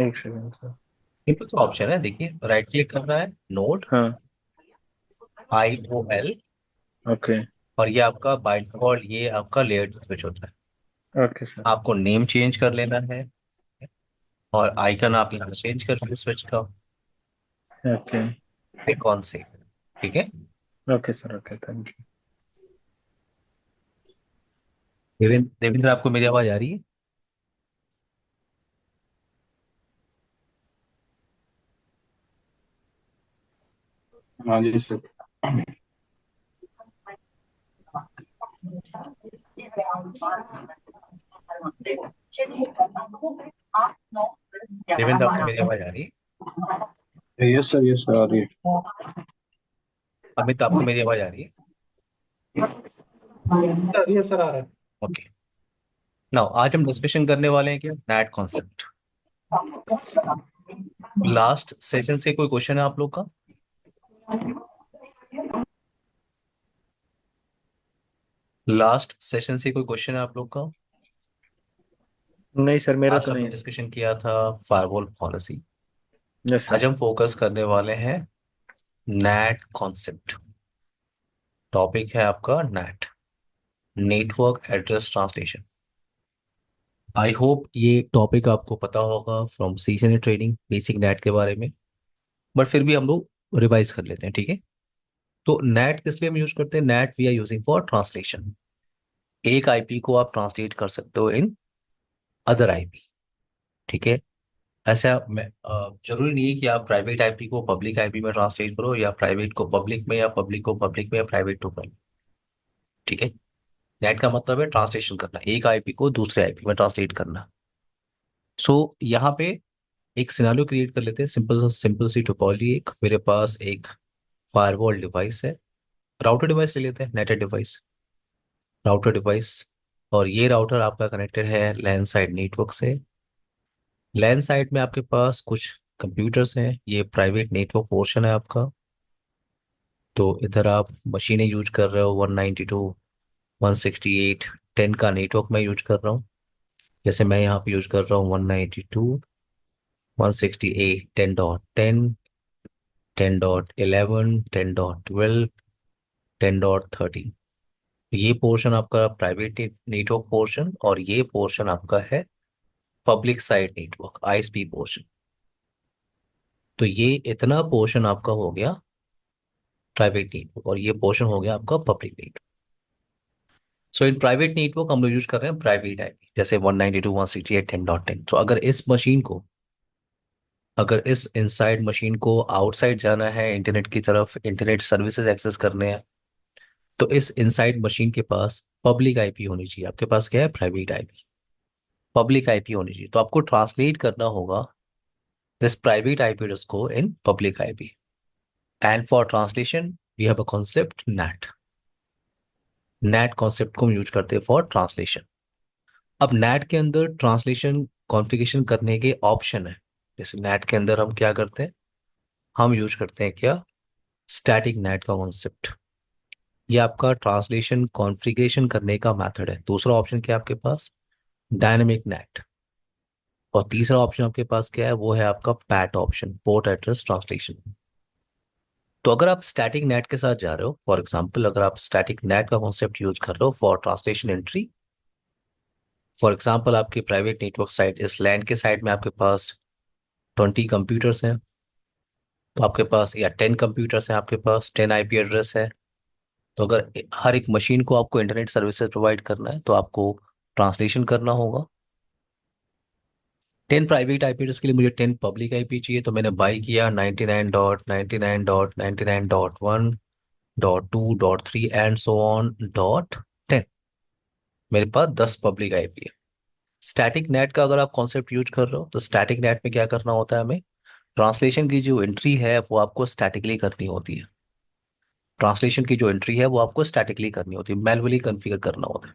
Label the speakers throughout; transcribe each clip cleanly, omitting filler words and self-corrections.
Speaker 1: एक second sir.
Speaker 2: Simple सा option है, देखिए राइट क्लिक करना है, नोड,
Speaker 1: हाँ।
Speaker 2: IOL,
Speaker 1: okay.
Speaker 2: और ये आपका बाय डिफॉल्ट ये आपका लेयर स्विच होता है।
Speaker 1: Okay sir.
Speaker 2: आपको नेम चेंज कर लेना है और आइकन आप यहाँ चेंज कर लीजिए स्विच का,
Speaker 1: ओके।
Speaker 2: पे कौन से, ठीक है।
Speaker 1: Okay sir. Okay, thank you.
Speaker 2: Devendra Devendra, आपको मेरी आवाज आ रही है?
Speaker 1: हाँ जी सर।
Speaker 2: देवेंद्र, आपको मेरी आवाज आ रही है?
Speaker 1: यस सर, यस सर, आ रही है।
Speaker 2: अमित, आपको मेरी आवाज आ रही है?
Speaker 1: आ रही है सर, आ रहा है।
Speaker 2: ओके। नाउ आज हम डिस्कशन करने वाले हैं क्या, नैट कॉन्सेप्ट। लास्ट सेशन से कोई क्वेश्चन है आप लोग का? लास्ट सेशन से कोई क्वेश्चन है आप लोग का?
Speaker 1: नहीं सर, मेरा
Speaker 2: लास्ट
Speaker 1: तो
Speaker 2: हमने
Speaker 1: नहीं है।
Speaker 2: डिस्कशन किया था फायरवॉल पॉलिसी।
Speaker 1: यस
Speaker 2: आज
Speaker 1: सर।
Speaker 2: हम फोकस करने वाले हैं नैट कॉन्सेप्ट। टॉपिक है आपका NAT, network address translation. I hope ये टॉपिक आपको पता होगा from season trading, basic NAT के बारे में, बट फिर भी हम लोग रिवाइज कर लेते हैं, ठीक है। तो नैट किस लिए हम यूज करते हैं? NAT we are using for translation. एक आईपी को आप ट्रांसलेट कर सकते हो इन अदर आईपी, ठीक है। ऐसा मैं जरूरी नहीं है कि आप प्राइवेट आईपी को पब्लिक आईपी में ट्रांसलेट करो, या प्राइवेट को पब्लिक में, या पब्लिक को पब्लिक में, या प्राइवेट टू प्राइवेट, ठीक है। नेट का मतलब है ट्रांसलेशन करना, एक आईपी को दूसरे आईपी में ट्रांसलेट करना। सो यहाँ पे एक सिनारियो क्रिएट कर लेते हैं, सिंपल सी टोपोलॉजी। एक मेरे पास एक फायरवॉल डिवाइस है, राउटर डिवाइस ले लेते हैं, नेटेड डिवाइस, राउटर डिवाइस। और ये राउटर आपका कनेक्टेड है लैन साइड नेटवर्क से। लैन साइड में आपके पास कुछ कंप्यूटर्स हैं, ये प्राइवेट नेटवर्क पोर्शन है आपका। तो इधर आप मशीनें यूज कर रहे हो, 192, 168, 10 का नेटवर्क मैं यूज कर रहा हूँ। जैसे मैं यहाँ पे यूज कर रहा हूँ 192, 168, 10.10, 10.11, 10.12, 10.13। ये पोर्शन आपका प्राइवेट नेटवर्क पोर्शन, और ये पोर्शन आपका है public side network, ISP portion. तो ये इतना पोर्शन आपका हो गया प्राइवेट नेटवर्क, और ये पोर्शन हो गया आपका public network. So in private network हम लोग यूज कर रहे हैं प्राइवेट आईपी, जैसे 192, 168, 10.10। तो अगर इस इनसाइड मशीन को आउटसाइड जाना है इंटरनेट की तरफ, इंटरनेट सर्विसेज एक्सेस करने हैं, तो इस इनसाइड मशीन के पास पब्लिक आईपी होनी चाहिए। आपके पास क्या है? Private IP. पब्लिक आईपी होनी चाहिए, तो आपको ट्रांसलेट करना होगा दिस प्राइवेट आईपी एड्रेस को in public IP. And for translation we have a concept NAT. NAT concept को हम यूज करते हैं फॉर ट्रांसलेशन। अब नैट के अंदर ट्रांसलेशन कॉन्फ़िगरेशन करने के ऑप्शन है। जैसे नैट के अंदर हम क्या करते हैं, हम यूज करते हैं क्या, स्टैटिक नैट का कॉन्सेप्ट। ये आपका ट्रांसलेशन कॉन्फ़िगरेशन करने का मेथड है। दूसरा ऑप्शन क्या है आपके पास? Dynamic NAT. और तीसरा ऑप्शन आपके पास क्या है? वो है आपका PAT option, port address translation. तो अगर आप स्टैटिक नेट के साथ जा रहे हो, फॉर एग्जांपल अगर आप स्टैटिक नेट का कॉन्सेप्ट यूज कर रहे हो for translation entry, for example आपकी प्राइवेट नेटवर्क साइट, इस लैंड के साइड में आपके पास 20 कंप्यूटर्स हैं, तो आपके पास, या 10 कंप्यूटर्स हैं, आपके पास 10 आईपी एड्रेस है। तो अगर हर एक मशीन को आपको इंटरनेट सर्विसेज प्रोवाइड करना है, तो आपको ट्रांसलेशन करना होगा। 10 प्राइवेट आईपी एड्रेस के लिए मुझे 10 पब्लिक आईपी चाहिए, तो मैंने बाई किया 99.99.99.1.2.3 एंड सो ऑन डॉट 10। मेरे पास 10 पब्लिक आईपी है। स्टैटिक नेट का अगर आप कॉन्सेप्ट यूज कर रहे हो, तो स्टैटिक नेट में क्या करना होता है हमें? ट्रांसलेशन की जो एंट्री है वो आपको स्टैटिकली करनी होती है। ट्रांसलेशन की जो एंट्री है वो आपको स्टैटिकली करनी होती है, मैनुअली कॉन्फ़िगर करना होता है।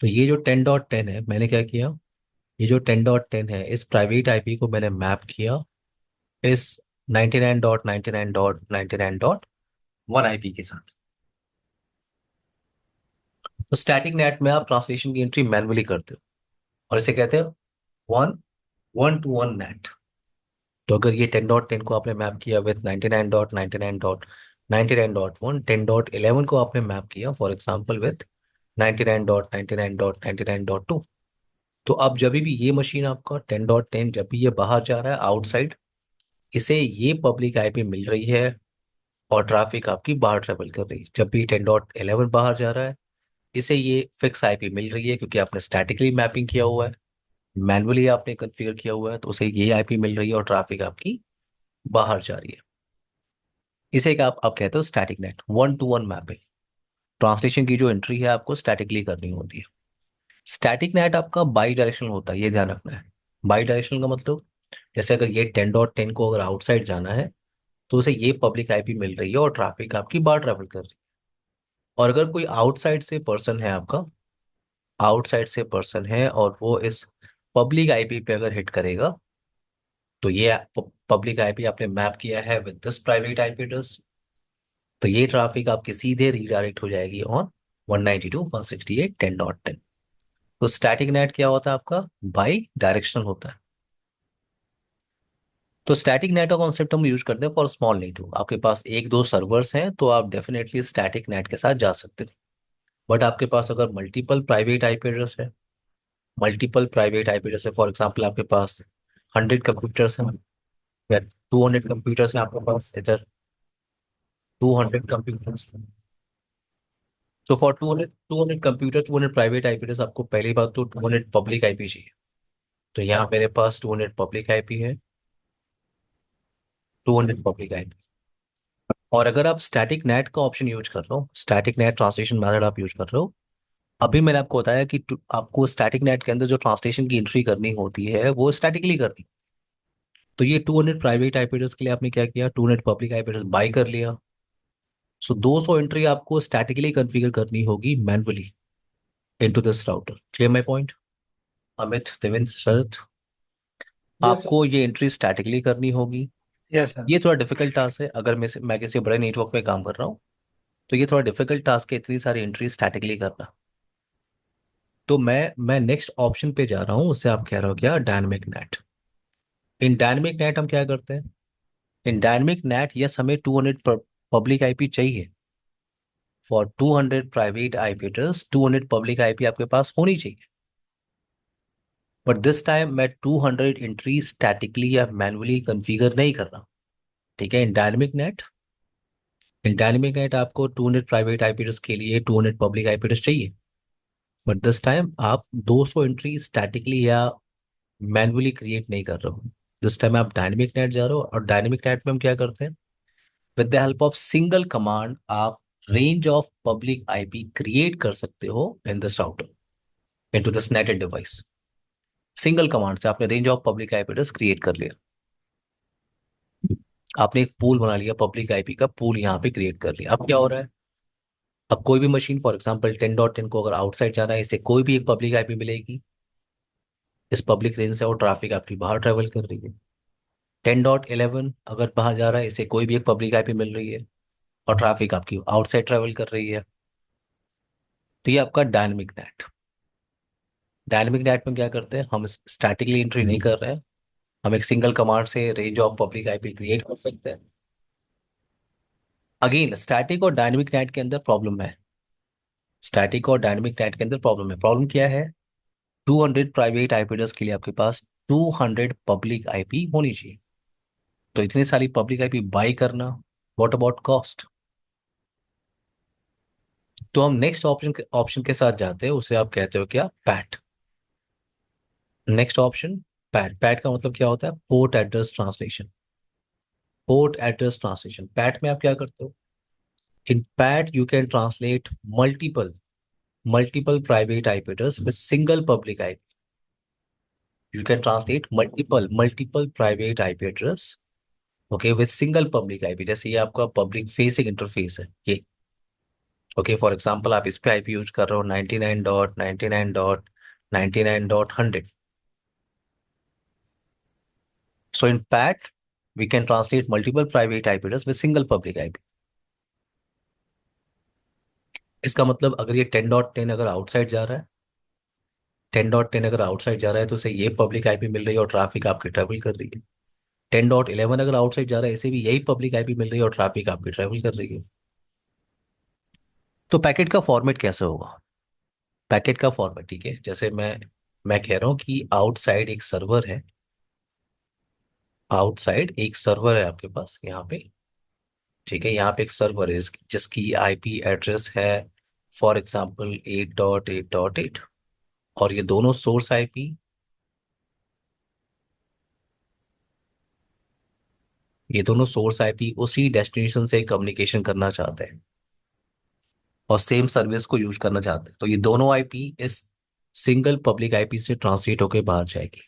Speaker 2: तो ये जो 10.10 है, मैंने क्या किया, ये जो 10.10 है इस प्राइवेट आईपी को मैंने मैप किया इस 99.99.99.1 आईपी के साथ। तो स्टैटिक नेट में आप ट्रांसलेशन की एंट्री मैनुअली करते हो, और इसे कहते हैं one one two one net. तो अगर ये 10.10 को आपने मैप किया विथ 99.99.99.1, 10.11 को आपने मैप किया फॉर एग्जांपल विथ 99.99.99.2, तो अब जब भी ये मशीन आपका 10.10 जब भी ये बाहर जा रहा है आउटसाइड, इसे ये पब्लिक आईपी मिल रही है और ट्रैफिक आपकी बाहर ट्रेवल कर रही है। जब भी 10.11 बाहर जा रहा है, इसे ये फिक्स आईपी मिल रही है क्योंकि आपने स्टैटिकली मैपिंग किया हुआ है, मैनुअली आपने कॉन्फ़िगर किया हुआ है, तो उसे ये आईपी मिल रही है और ट्रैफिक आपकी बाहर जा रही है। इसे एक आप कहते हो static net, one two one mapping. Translation की जो एंट्री है आपको स्टैटिकली करनी होती है। स्टैटिक नेट आपका बाई डायरेक्शनल होता है, ये ध्यान रखना है। बाई डायरेक्शनल का मतलब, जैसे अगर ये 10.10 को अगर आउटसाइड जाना है, तो उसे ये पब्लिक आईपी मिल रही है और ट्रैफिक आपकी बाहर ट्रैवल कर रही है। और अगर कोई आउटसाइड से पर्सन है आपका, आउटसाइड से पर्सन है और वो इस पब्लिक आईपी पे अगर हिट करेगा, तो ये पब्लिक आईपी आपने मैप किया है with this private IP address, तो ये ट्रैफिक आपकी सीधे रीडायरेक्ट हो जाएगी ऑन 192.168.10.10। तो स्टैटिक नेट क्या होता है आपका, बाई डायरेक्शनल होता है। तो स्टैटिक नेट का कॉन्सेप्ट हम यूज करते हैं फॉर स्मॉल नेटवर्क। आपके पास एक दो सर्वर्स हैं तो आप डेफिनेटली स्टैटिक नेट के साथ जा सकते हैं। बट आपके पास अगर मल्टीपल प्राइवेट आईपी एड्रेस है, मल्टीपल प्राइवेट आईपी एड्रेस है, फॉर एग्जांपल आपके पास 100 कंप्यूटर्स हैं या 200 कंप्यूटर्स हैं आपके पास, इधर 200 कंप्यूटर्स। तो for 200 computer, 200 private IP address, आपको पहली बात तो 200 पब्लिक आईपी चाहिए। तो यहाँ मेरे पास 200 पब्लिक आईपी है, 200 पब्लिक आईपी। और अगर आप स्टैटिक नेट का ऑप्शन यूज कर रहे हो, स्टैटिक नेट ट्रांसलेशन मेथड आप यूज कर रहे हो, अभी मैंने आपको बताया कि आपको स्टैटिक नेट के अंदर जो ट्रांसलेशन की एंट्री करनी होती है वो स्टैटिकली करनी। तो ये 200 प्राइवेट आईपी एड्रेस के लिए आपने क्या किया, 200 पब्लिक आईपी एड्रेस बाय कर लिया। सो 200 एंट्री आपको स्टैटिकली कॉन्फ़िगर करनी होगी manually into this router. Clear my point? Amit, Devendra, Sharad,
Speaker 1: yes sir.
Speaker 2: आपको ये एंट्री स्टैटिकली करनी होगी।
Speaker 1: Yes sir.
Speaker 2: ये थोड़ा डिफिकल्ट टास्क है, अगर मैं किसी बड़े नेटवर्क में काम कर रहा हूँ तो ये थोड़ा डिफिकल्ट टास्क है, इतनी सारी एंट्री स्टैटिकली करना। तो मैं नेक्स्ट ऑप्शन पे जा रहा हूँ, उससे आप कह रहे हो क्या, dynamic net. In dynamic net हम क्या करते हैं, इन डायनेमिक नेट यस हमें 200 पब्लिक आईपी चाहिए। For 200 private IP address 200 public IP आपके पास होनी चाहिए। बट दिस टाइम मैं 200 एंट्री स्टैटिकली या मैन्युअली कॉन्फ़िगर नहीं कर रहा। ठीक है, इन डायनेमिक नेट आपको 200 प्राइवेट आईपी एड्रेस के लिए 200 पब्लिक आईपी एड्रेस चाहिए। बट दिस टाइम आप 200 एंट्री स्टैटिकली या मैन्युअली क्रिएट नहीं कर रहे हो। दिस टाइम आप डायनेमिक नेट जा रहे हो, और डायनेमिक नेट में हम क्या करते हैं, with the help of single command आप range of public IP create कर सकते हो in this router, into this NATed device. Single command से आपने range of public IP address create कर लिया। आपने एक पूल बना लिया, पब्लिक आईपी का पूल यहाँ पे क्रिएट कर लिया। अब क्या हो रहा है, अब कोई भी मशीन फॉर एग्जांपल 10.10 को अगर आउटसाइड जाना है, इसे कोई भी एक पब्लिक आईपी मिलेगी। इस पब्लिक रेंज से वो ट्रैफिक आपकी बाहर ट्रेवल कर रही है। 10.11 अगर बाहर जा रहा है, इसे कोई भी एक पब्लिक आईपी मिल रही है और ट्रैफिक आपकी आउटसाइड ट्रेवल कर रही है। तो ये आपका डायनेमिक नेट। डायनेमिक नेट में क्या करते हैं, हम स्टैटिकली एंट्री नहीं कर रहे हैं, हम एक सिंगल कमांड से range of public IP create कर सकते हैं। अगेन स्टैटिक और डायनेमिक नेट के अंदर प्रॉब्लम है, स्टैटिक और डायनेमिक नेट के अंदर प्रॉब्लम है। प्रॉब्लम क्या है, 200 प्राइवेट आईपी एड्रेस के लिए आपके पास 200 पब्लिक आईपी होनी चाहिए। तो इतनी सारी पब्लिक आईपी बाई करना, व्हाट अबाउट कॉस्ट। तो हम नेक्स्ट ऑप्शन के साथ जाते हैं, उसे आप कहते हो क्या, PAT. Next option PAT. PAT का मतलब क्या होता है, port address translation. Port address translation, PAT में आप क्या करते हो, in PAT you can translate multiple multiple private IP address with single public IP. You can translate multiple private IP address, okay, with single public IP. जैसे ये आपका public facing interface है ये, ओके, फॉर एग्जांपल आप इस पे IP use कर रहे हो 99.99.99.100। So in PAT, we can translate multiple private IP address with single public IP। इसका मतलब अगर ये 10.10 अगर आउटसाइड जा रहा है, 10.10 अगर आउटसाइड जा रहा है, तो उसे ये पब्लिक आईपी मिल रही है और ट्रैफिक आपकी ट्रेवल कर रही है। 10.11 अगर आउटसाइड जा रहा है, इसे भी यही पब्लिक आईपी मिल रही है और ट्रैफिक आपकी ट्रेवल कर रही है। तो पैकेट का फॉर्मेट कैसे होगा? पैकेट का फॉर्मेट, ठीक है, जैसे मैं कह रहा हूँ कि आउटसाइड एक सर्वर है, आउटसाइड एक सर्वर है आपके पास यहाँ पे, ठीक है, यहाँ पे एक सर्वर है जिसकी आईपी एड्रेस है फॉर एग्जांपल 8.8.8, और ये दोनों सोर्स आईपी, ये दोनों सोर्स आईपी उसी डेस्टिनेशन से कम्युनिकेशन करना चाहते हैं और सेम सर्विस को यूज करना चाहते हैं, तो ये दोनों आईपी इस सिंगल पब्लिक आईपी से ट्रांसलेट होकर बाहर जाएगी,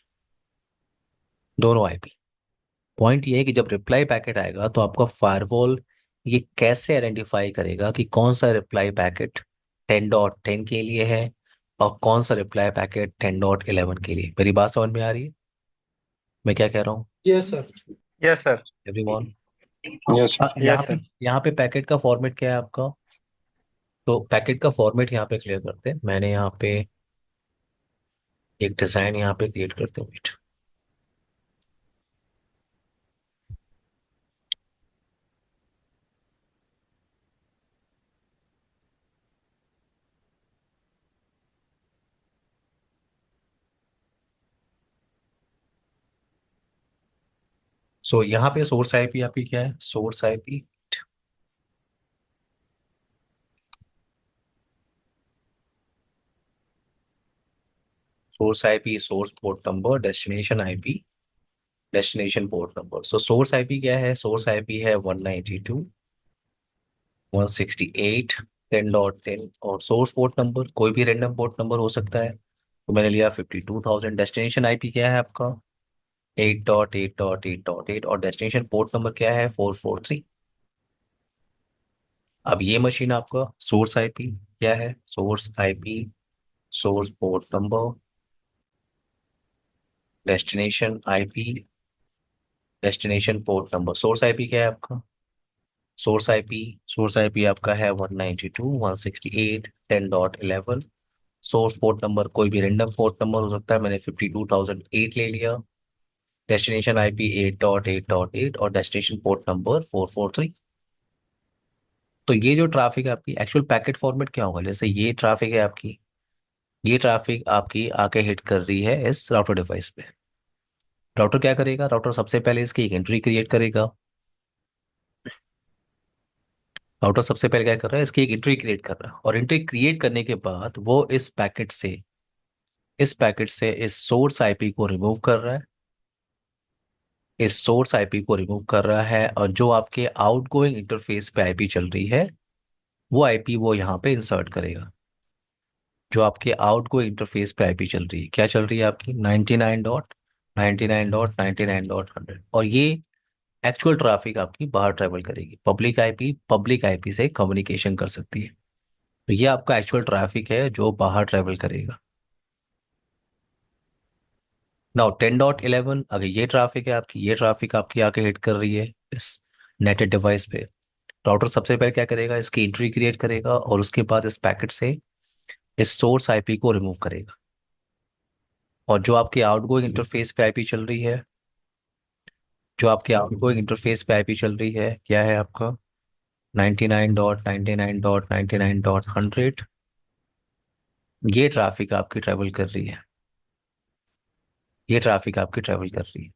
Speaker 2: दोनों आईपी। पॉइंट ये है कि जब रिप्लाई पैकेट आएगा तो आपका फायरवॉल ये कैसे आइडेंटिफाई करेगा कि कौन सा रिप्लाई पैकेट 10.10 के लिए है और कौन सा रिप्लाई पैकेट 10.11 के लिए। मेरी बात समझ में आ रही है मैं क्या कह रहा हूँ
Speaker 1: yes sir.
Speaker 3: Yes sir.
Speaker 2: Everyone?
Speaker 4: Yes
Speaker 3: yes
Speaker 2: यहाँ पे
Speaker 3: सर।
Speaker 2: यहाँ पे पैकेट का फॉर्मेट क्या है आपका? तो पैकेट का फॉर्मेट यहाँ पे क्लियर करते हैं, मैंने यहाँ पे एक डिजाइन यहाँ पे क्रिएट करते हैं, वेट। सो यहाँ पे सोर्स आईपी आपकी क्या है? Source IP, source IP, source port number, destination IP, destination port number. So source IP क्या है? सोर्स आईपी है 192.168.10.10, और सोर्स पोर्ट नंबर कोई भी रैंडम पोर्ट नंबर हो सकता है, तो मैंने लिया 52,000। डेस्टिनेशन आईपी क्या है आपका? 8.8.8.8, और डेस्टिनेशन पोर्ट नंबर क्या है? 443। अब ये मशीन आपका सोर्स आईपी क्या है? Source IP, source port number, destination IP, destination port number. Source IP क्या है आपका? सोर्स आईपी आपका है 192.168.10.11। सोर्स पोर्ट नंबर कोई भी रेंडम पोर्ट नंबर हो सकता है, मैंने 52,008 ले लिया। डेस्टिनेशन आईपी 8.8.8 और डेस्टिनेशन पोर्ट नंबर 443। तो ये जो ट्रैफिक है आपकी, एक्चुअल पैकेट फॉर्मेट क्या होगा? जैसे ये ट्रैफिक है आपकी, ये ट्रैफिक आपकी आके हिट कर रही है इस राउटर डिवाइस पे। राउटर क्या करेगा? राउटर सबसे पहले इसकी एक एंट्री क्रिएट करेगा। राउटर सबसे पहले क्या कर रहा है? इसकी एक एंट्री क्रिएट कर रहा है, और एंट्री क्रिएट करने के बाद वो इस पैकेट से इस सोर्स आईपी को रिमूव कर रहा है, इस सोर्स आईपी को रिमूव कर रहा है, और जो आपके आउटगोइंग इंटरफेस पे आईपी चल रही है वो आईपी वो यहाँ पे इंसर्ट करेगा। जो आपके आउटगोइंग इंटरफेस पे आईपी चल रही है, क्या चल रही है आपकी? 99.99.99.100, और ये एक्चुअल ट्रैफिक आपकी बाहर ट्रेवल करेगी। पब्लिक आईपी से कम्युनिकेशन कर सकती है, तो ये आपका एक्चुअल ट्रैफिक है जो बाहर ट्रेवल करेगा। नाउ 10.11, अगर ये ट्रैफिक है आपकी, ये ट्रैफिक आपकी आके हिट कर रही है इस नेटेड डिवाइस पे, राउटर सबसे पहले क्या करेगा? इसकी एंट्री क्रिएट करेगा और उसके बाद इस पैकेट से इस सोर्स आईपी को रिमूव करेगा, और जो आपके आउटगोइंग इंटरफेस पे आईपी चल रही है, जो आपके आउटगोइंग इंटरफेस पे आईपी चल रही है, क्या है आपका? 99.99.99.100, ये ट्रैफिक आपकी ट्रेवल कर रही है, ये ट्रैफिक आपकी ट्रेवल कर रही है।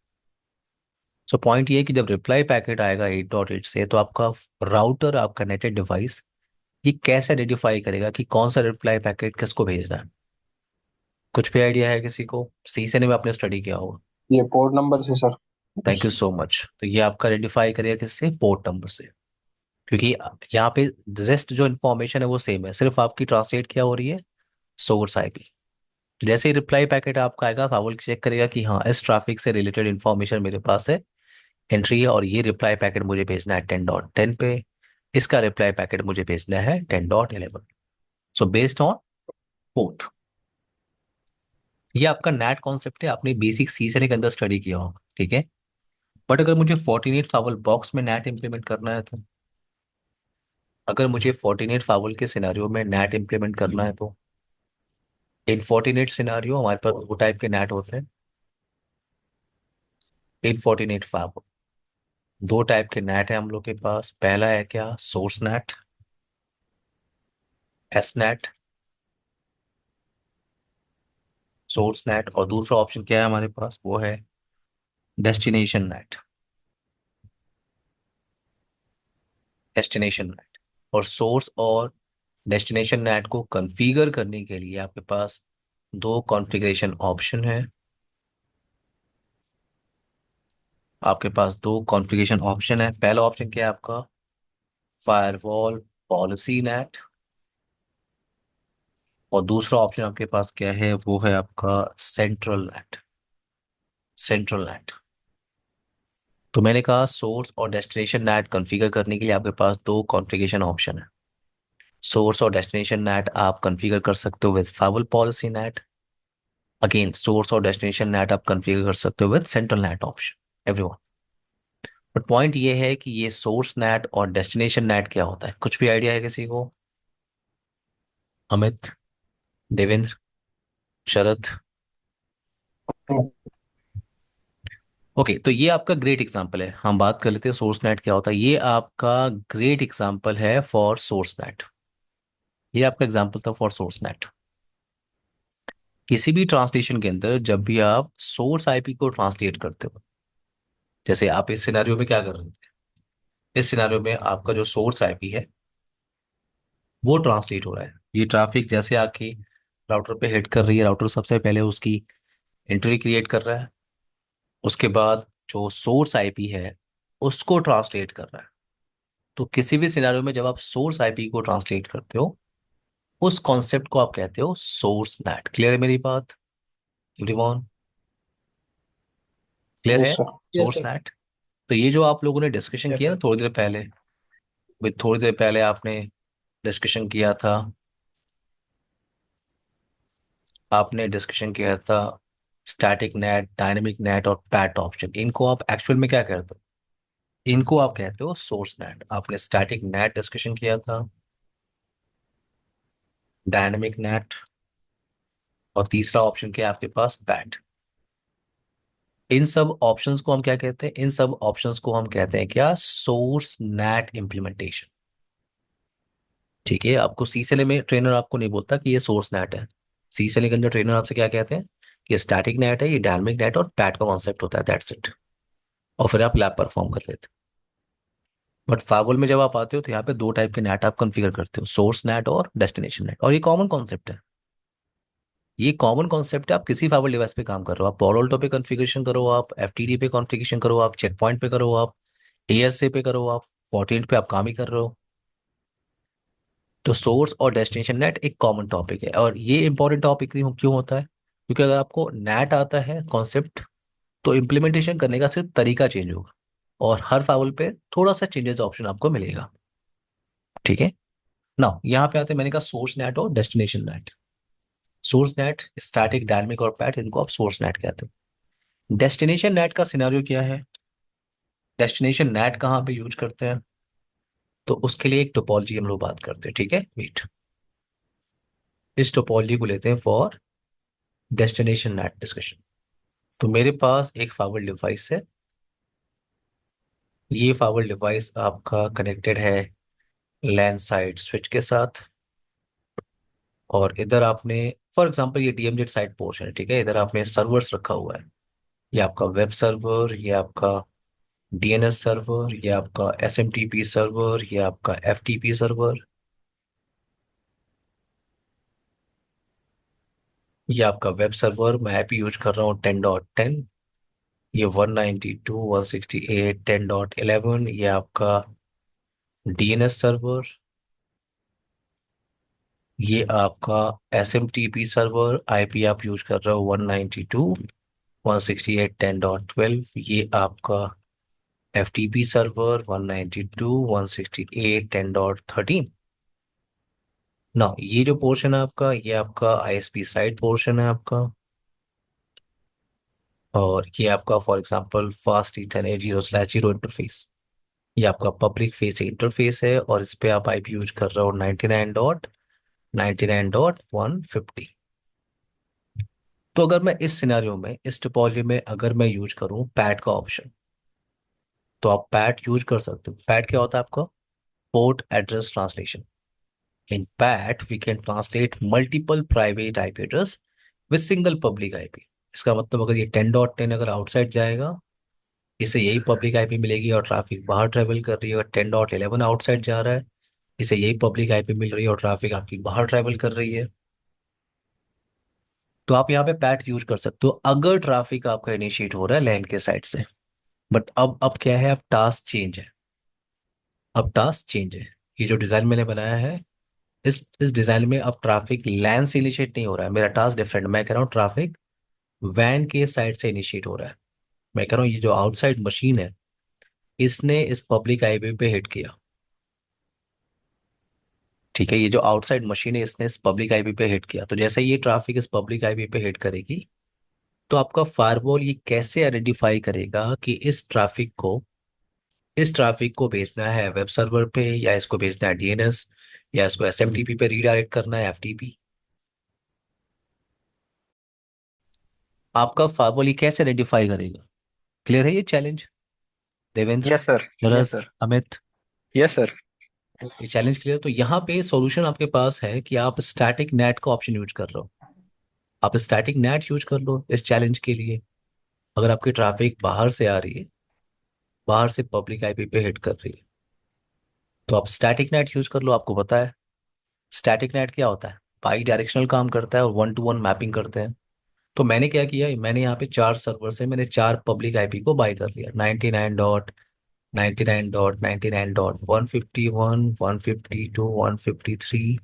Speaker 2: सो पॉइंट ये है कि जब रिप्लाई पैकेट आएगा 8.8 से, तो आपका राउटर, आपका नेटेड डिवाइस, ये कैसे आइडेंटिफाई करेगा कि कौन सा रिप्लाई पैकेट किसको भेजना है? कुछ भी आइडिया है किसी को? सी से में आपने स्टडी किया होगा।
Speaker 4: ये पोर्ट नंबर से sir.
Speaker 2: Thank you so much. तो ये आपका आइडेंटिफाई करेगा किससे? पोर्ट नंबर से, क्योंकि यहाँ पे रेस्ट जो इन्फॉर्मेशन है वो सेम है, सिर्फ आपकी ट्रांसलेट क्या हो रही है? Source IP. जैसे ही रिप्लाई पैकेट आपका आएगा, फावल चेक करेगा कि हाँ, इस ट्रैफिक से रिलेटेड इन्फॉर्मेशन मेरे पास है, एंट्री है, और ये रिप्लाई पैकेट मुझे भेजना है 10.10 पे, इसका रिप्लाई पैकेट मुझे भेजना है 10.11। So based on port. ये आपका नैट कॉन्सेप्ट है, आपने बेसिक सी से के अंदर स्टडी किया होगा, ठीक है। बट अगर मुझे 48 फावल बॉक्स में नैट इंप्लीमेंट करना है तो, अगर मुझे 48 फावल के सिनारियो में नैट इंप्लीमेंट करना है तो, इन 48 सिनारियो हमारे पास दो टाइप के नैट होते हैं। इनफॉर्टिनेट फाइबर। दो टाइप के नेट है हम लोग के पास। पहला है क्या, source net, S net, source net. और दूसरा ऑप्शन क्या है हमारे पास, वो है डेस्टिनेशन नेट, डेस्टिनेशन नेट। और सोर्स और डेस्टिनेशन नेट को कॉन्फ़िगर करने के लिए आपके पास दो कॉन्फ़िगरेशन ऑप्शन है। आपके पास दो कॉन्फ़िगरेशन ऑप्शन है। पहला ऑप्शन क्या है आपका, फायरवॉल पॉलिसी नेट। और दूसरा ऑप्शन आपके पास क्या है, वो है आपका सेंट्रल नेट, सेंट्रल नेट। तो मैंने कहा सोर्स और डेस्टिनेशन नेट कॉन्फ़िगर करने के लिए आपके पास दो कॉन्फ़िगरेशन ऑप्शन है। सोर्स और डेस्टिनेशन नेट आप कॉन्फ़िगर कर सकते हो with firewall policy net. Again source और डेस्टिनेशन नेट आप कॉन्फ़िगर कर सकते हो with central net option, everyone. But point ये है कि ये सोर्स नेट और डेस्टिनेशन नेट क्या होता है, कुछ भी आइडिया है किसी को? अमित, देवेंद्र, शरद? ओके, तो ये आपका ग्रेट एग्जांपल है। हम बात कर लेते हैं सोर्स नेट क्या होता है। ये आपका ग्रेट एग्जांपल है फॉर सोर्स नेट। ये आपका एग्जांपल था फॉर सोर्स नेट। किसी भी ट्रांसलेशन के अंदर जब भी आप सोर्स आईपी को ट्रांसलेट करते हो, जैसे आप इस सिनेरियो में क्या कर रहे थे, इस सिनेरियो में आपका जो सोर्स आईपी है वो ट्रांसलेट हो रहा है। ये ट्रैफिक जैसे आके राउटर पे हिट कर रही है, राउटर सबसे पहले उसकी एंट्री क्रिएट कर रहा है, उसके बाद जो सोर्स आईपी है उसको ट्रांसलेट कर रहा है। तो किसी भी सिनेरियो में जब आप सोर्स आईपी को ट्रांसलेट करते हो, उस कॉन्सेप्ट को आप कहते हो सोर्स नेट। क्लियर है मेरी बात एवरीवन? क्लियर है
Speaker 4: yes sir.
Speaker 1: Yes
Speaker 2: source
Speaker 1: sir.
Speaker 2: Net? तो ये जो आप लोगों ने डिस्कशन
Speaker 1: यस
Speaker 2: किया ना
Speaker 1: सर।
Speaker 2: थोड़ी देर पहले, भाई थोड़ी देर पहले आपने डिस्कशन किया था, आपने डिस्कशन किया था स्टैटिक नेट, डायनेमिक नेट और पैट ऑप्शन। इनको आप एक्चुअल में क्या कहते हो, इनको आप कहते हो सोर्स नेट। आपने स्टैटिक नेट डिस्कशन किया था, डायनेमिक नेट, और तीसरा ऑप्शन क्या है आपके पास, पैट। इन सब ऑप्शंस को हम क्या कहते हैं, इन सब ऑप्शंस को हम कहते हैं क्या, सोर्स नेट इम्प्लीमेंटेशन। ठीक है, आपको सी सेल में ट्रेनर आपको नहीं बोलता कि ये सोर्स नेट है। सी सेल के अंदर ट्रेनर आपसे क्या कहते हैं कि स्टैटिक नेट है, ये डायनेमिक नेट और पैट का कॉन्सेप्ट होता है, दैट्स इट। और फिर आप लैब परफॉर्म कर लेते हो। बट फाइवल में जब आप आते हो तो यहाँ पे दो टाइप के नेट आप कॉन्फ़िगर करते हो, सोर्स नेट और डेस्टिनेशन नेट। और ये कॉमन कॉन्सेप्ट है, ये कॉमन कॉन्सेप्ट है। आप किसी फाइवल डिवाइस पे काम कर रहे हो, आप पॉलो अल्टो पे कॉन्फ़िगरेशन करो, आप एफटीडी पे कॉन्फ़िगरेशन करो, आप चेक पॉइंट पे करो, आप एएसए पे करो, आप फोर्टिन पे आप काम ही कर रहे हो। तो सोर्स और डेस्टिनेशन नेट एक कॉमन टॉपिक है। और ये इंपॉर्टेंट टॉपिक क्यों होता है, क्योंकि अगर आपको नेट आता है कॉन्सेप्ट, तो इम्प्लीमेंटेशन करने का सिर्फ तरीका चेंज होगा और हर फाइवल पे थोड़ा सा चेंजेस ऑप्शन आपको मिलेगा। ठीक है ना, यहाँ पे आते हैं, मैंने कहा सोर्स नेट और destination net. Source net static, dynamic और पैट, इनको आप सोर्स नेट कहते हो। डेस्टिनेशन नेट का सिनेरियो क्या है, डेस्टिनेशन नेट कहाँ पे यूज करते हैं, तो उसके लिए एक टोपोलॉजी हम लोग बात करते हैं। ठीक है, वेट, इस टोपोलॉजी को लेते हैं फॉर डेस्टिनेशन नेट डिस्कशन। तो मेरे पास एक फाइवल डिवाइस है, ये फाइवल डिवाइस आपका कनेक्टेड है लैन साइड स्विच के साथ। और इधर आपने, फॉर एग्जांपल ये डीएमजेड साइड पोर्शन है, ठीक है, इधर आपने सर्वर्स रखा हुआ है। ये आपका वेब सर्वर, ये आपका डीएनएस सर्वर, ये आपका एसएमटीपी सर्वर, ये आपका एफटीपी सर्वर, ये आपका वेब सर्वर। मैं आईपी यूज कर रहा हूँ 10.10, ये 192.168.10.11, ये आपका डीएनएस सर्वर, ये आपका एसएमटीपी सर्वर, आईपी आप यूज कर रहे हो 192.168.10.12, ये आपका एफटीपी सर्वर 192.168.10.13 ना। ये जो पोर्शन है आपका, ये आपका आईएसपी साइड पोर्शन है आपका। और ये आपका for example fast Ethernet 0/0 interface, ये आपका पब्लिक फेस इंटरफेस है। और इस पे आप आईपी यूज कर रहे हो 99.99.150। तो अगर मैं इस सिनेरियो में, इस टोपोलॉजी में अगर मैं यूज करूं पैट का ऑप्शन, तो आप पैट यूज कर सकते हो। पैट क्या होता है आपका? Port address translation. In PAT we can translate multiple private IP address with single public IP. इसका मतलब अगर ये 10.10 अगर आउटसाइड जाएगा, इसे यही पब्लिक आईपी मिलेगी और ट्रैफिक बाहर ट्रेवल कर रही है। अगर 10.11 आउटसाइड जा रहा है, इसे यही पब्लिक आईपी मिल रही है और ट्रैफिक आपकी बाहर ट्रेवल कर रही है। तो आप यहाँ पे पैट यूज कर सकते हो अगर ट्रैफिक आपका इनिशिएट हो रहा है लैन के साइड से। बट अब क्या है, अब टास्क चेंज है। अब टास्क चेंज है। ये जो डिजाइन मैंने बनाया है, इस डिजाइन में अब ट्रैफिक लैन से इनिशिएट नहीं हो रहा है। मेरा टास्क डिफरेंट, मैं कह रहा हूँ ट्रैफिक वैन के साइड से इनिशिएट हो रहा है। मैं कह रहा हूँ ये जो आउटसाइड मशीन है, इसने इस पब्लिक हाईवे पे हिट किया। ठीक है, ये जो आउटसाइड मशीन है इसने इस पब्लिक हाईवे पे हिट किया। तो जैसे ही ये ट्रैफिक इस पब्लिक हाईवे पे हिट करेगी, तो आपका फायरवॉल ये कैसे आइडेंटिफाई करेगा कि इस ट्रैफिक को भेजना है वेब सर्वर पे, या इसको भेजना है डीएनएस, या इसको एसएमटीपी पे रीडायरेक्ट करना है एफटीपी। आपका फायरवॉल ये कैसे आइडेंटिफाई करेगा? क्लियर है ये challenge Devendra,
Speaker 1: yes sir. Yes
Speaker 2: Sharad,
Speaker 1: sir.
Speaker 2: Amit?
Speaker 1: Yes sir.
Speaker 2: ये चैलेंज क्लियर? तो यहाँ पे सॉल्यूशन आपके पास है कि आप स्टैटिक नेट का ऑप्शन यूज कर रहे हो। आप स्टैटिक नेट यूज कर लो इस चैलेंज के लिए। अगर आपकी ट्रैफिक बाहर से आ रही है, बाहर से पब्लिक आईपी पे हिट कर रही है, तो आप स्टैटिक नेट यूज कर लो। आपको पता है स्टैटिक नेट क्या होता है? बाई डायरेक्शनल काम करता है और वन टू वन मैपिंग करते हैं। तो मैंने क्या किया, मैंने यहाँ पे 4 सर्वर से मैंने 4 पब्लिक आईपी को बाई कर लिया। 99.99.99.151, 152, 153,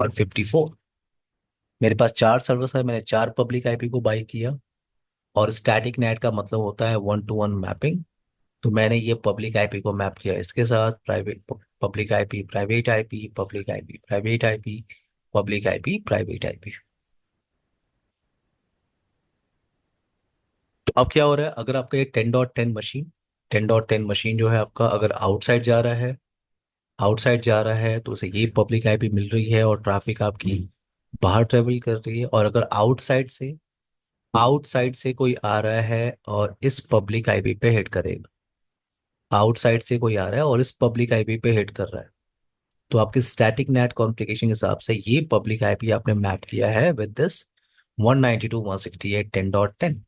Speaker 2: 154। मेरे पास 4 सर्वर है, मैंने 4 पब्लिक आईपी को बाई किया। और स्टैटिक नेट का मतलब होता है वन टू वन मैपिंग। तो मैंने ये पब्लिक आईपी को मैप किया इसके साथ, private public IP, private IP, public IP, private IP, public IP, private IP. तो अब क्या हो रहा है, अगर आपका ये 10.10 मशीन जो है आपका, अगर आउटसाइड जा रहा है तो उसे ये पब्लिक आईपी मिल रही है और ट्रैफिक आपकी बाहर ट्रेवल कर रही है। और अगर आउटसाइड से कोई आ रहा है और इस पब्लिक आईपी पे हिट करेगा, आउटसाइड से कोई आ रहा है और इस पब्लिक आईपी पे हिट कर रहा है, तो आपके स्टैटिक नेट कॉन्फ़िगरेशन के हिसाब से ये पब्लिक आईपी आपने मैप किया है विद दिस 192.168.10.10।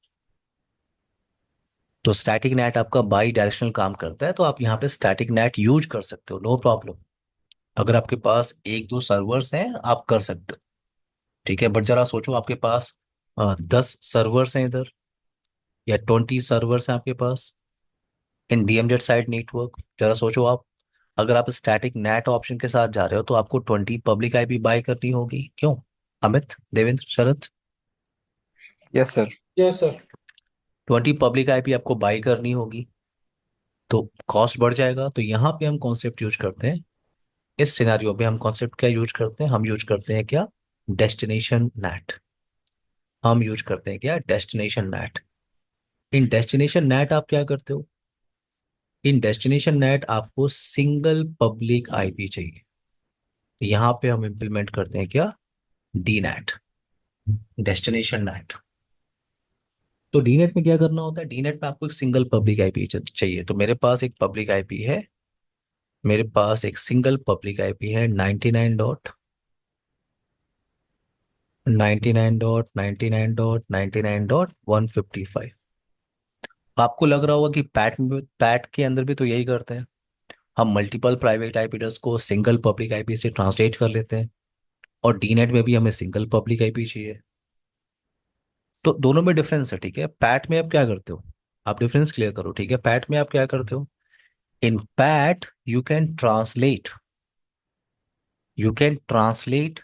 Speaker 2: तो स्टैटिक नेट आपका बाई डायरेक्शनल काम करता है, तो आप यहाँ पे स्टैटिक नेट यूज कर सकते हो, नो प्रॉब्लम। अगर आपके पास एक दो सर्वर्स हैं आप कर सकते हो, ठीक है। बट जरा सोचो, आपके पास 10 सर्वर्स हैं इधर, या 20 सर्वर्स हैं आपके पास इन डीएमजेड साइड नेटवर्क। जरा सोचो आप, अगर आप स्टैटिक नेट ऑप्शन के साथ जा रहे हो तो आपको 20 पब्लिक आईपी बाय करनी होगी। क्यों Amit, Devendra, Sharad?
Speaker 1: Yes sir.
Speaker 4: Yes sir.
Speaker 2: 20 public IP आपको बाय करनी होगी, तो कॉस्ट बढ़ जाएगा। तो यहाँ पे हम कॉन्सेप्ट यूज करते हैं, इस सिनेरियो पे हम कॉन्सेप्ट क्या यूज करते हैं, हम यूज करते हैं क्या, डेस्टिनेशन नेट। हम यूज करते हैं क्या, डेस्टिनेशन नेट। इन डेस्टिनेशन नेट आप क्या करते हो, इन डेस्टिनेशन नेट आपको सिंगल पब्लिक आईपी चाहिए। यहाँ पे हम इंप्लीमेंट करते हैं क्या, डी नेट, डेस्टिनेशन नेट। तो डी नेट में क्या करना होता है, डी नेट में आपको एक सिंगल पब्लिक आईपी चाहिए। तो मेरे पास एक पब्लिक आईपी है, मेरे पास एक सिंगल पब्लिक आईपी है 99.99.99.155। आपको लग रहा होगा कि पैट के अंदर भी तो यही करते हैं, हम मल्टीपल प्राइवेट आईपी एड्रेस को सिंगल पब्लिक आईपी से ट्रांसलेट कर लेते हैं। और डीनेट में भी हमें सिंगल पब्लिक आईपी चाहिए। तो दोनों में डिफरेंस है, ठीक है। पैट में आप क्या करते हो, आप डिफरेंस क्लियर करो, ठीक है। पैट में आप क्या करते हो, in PAT you can translate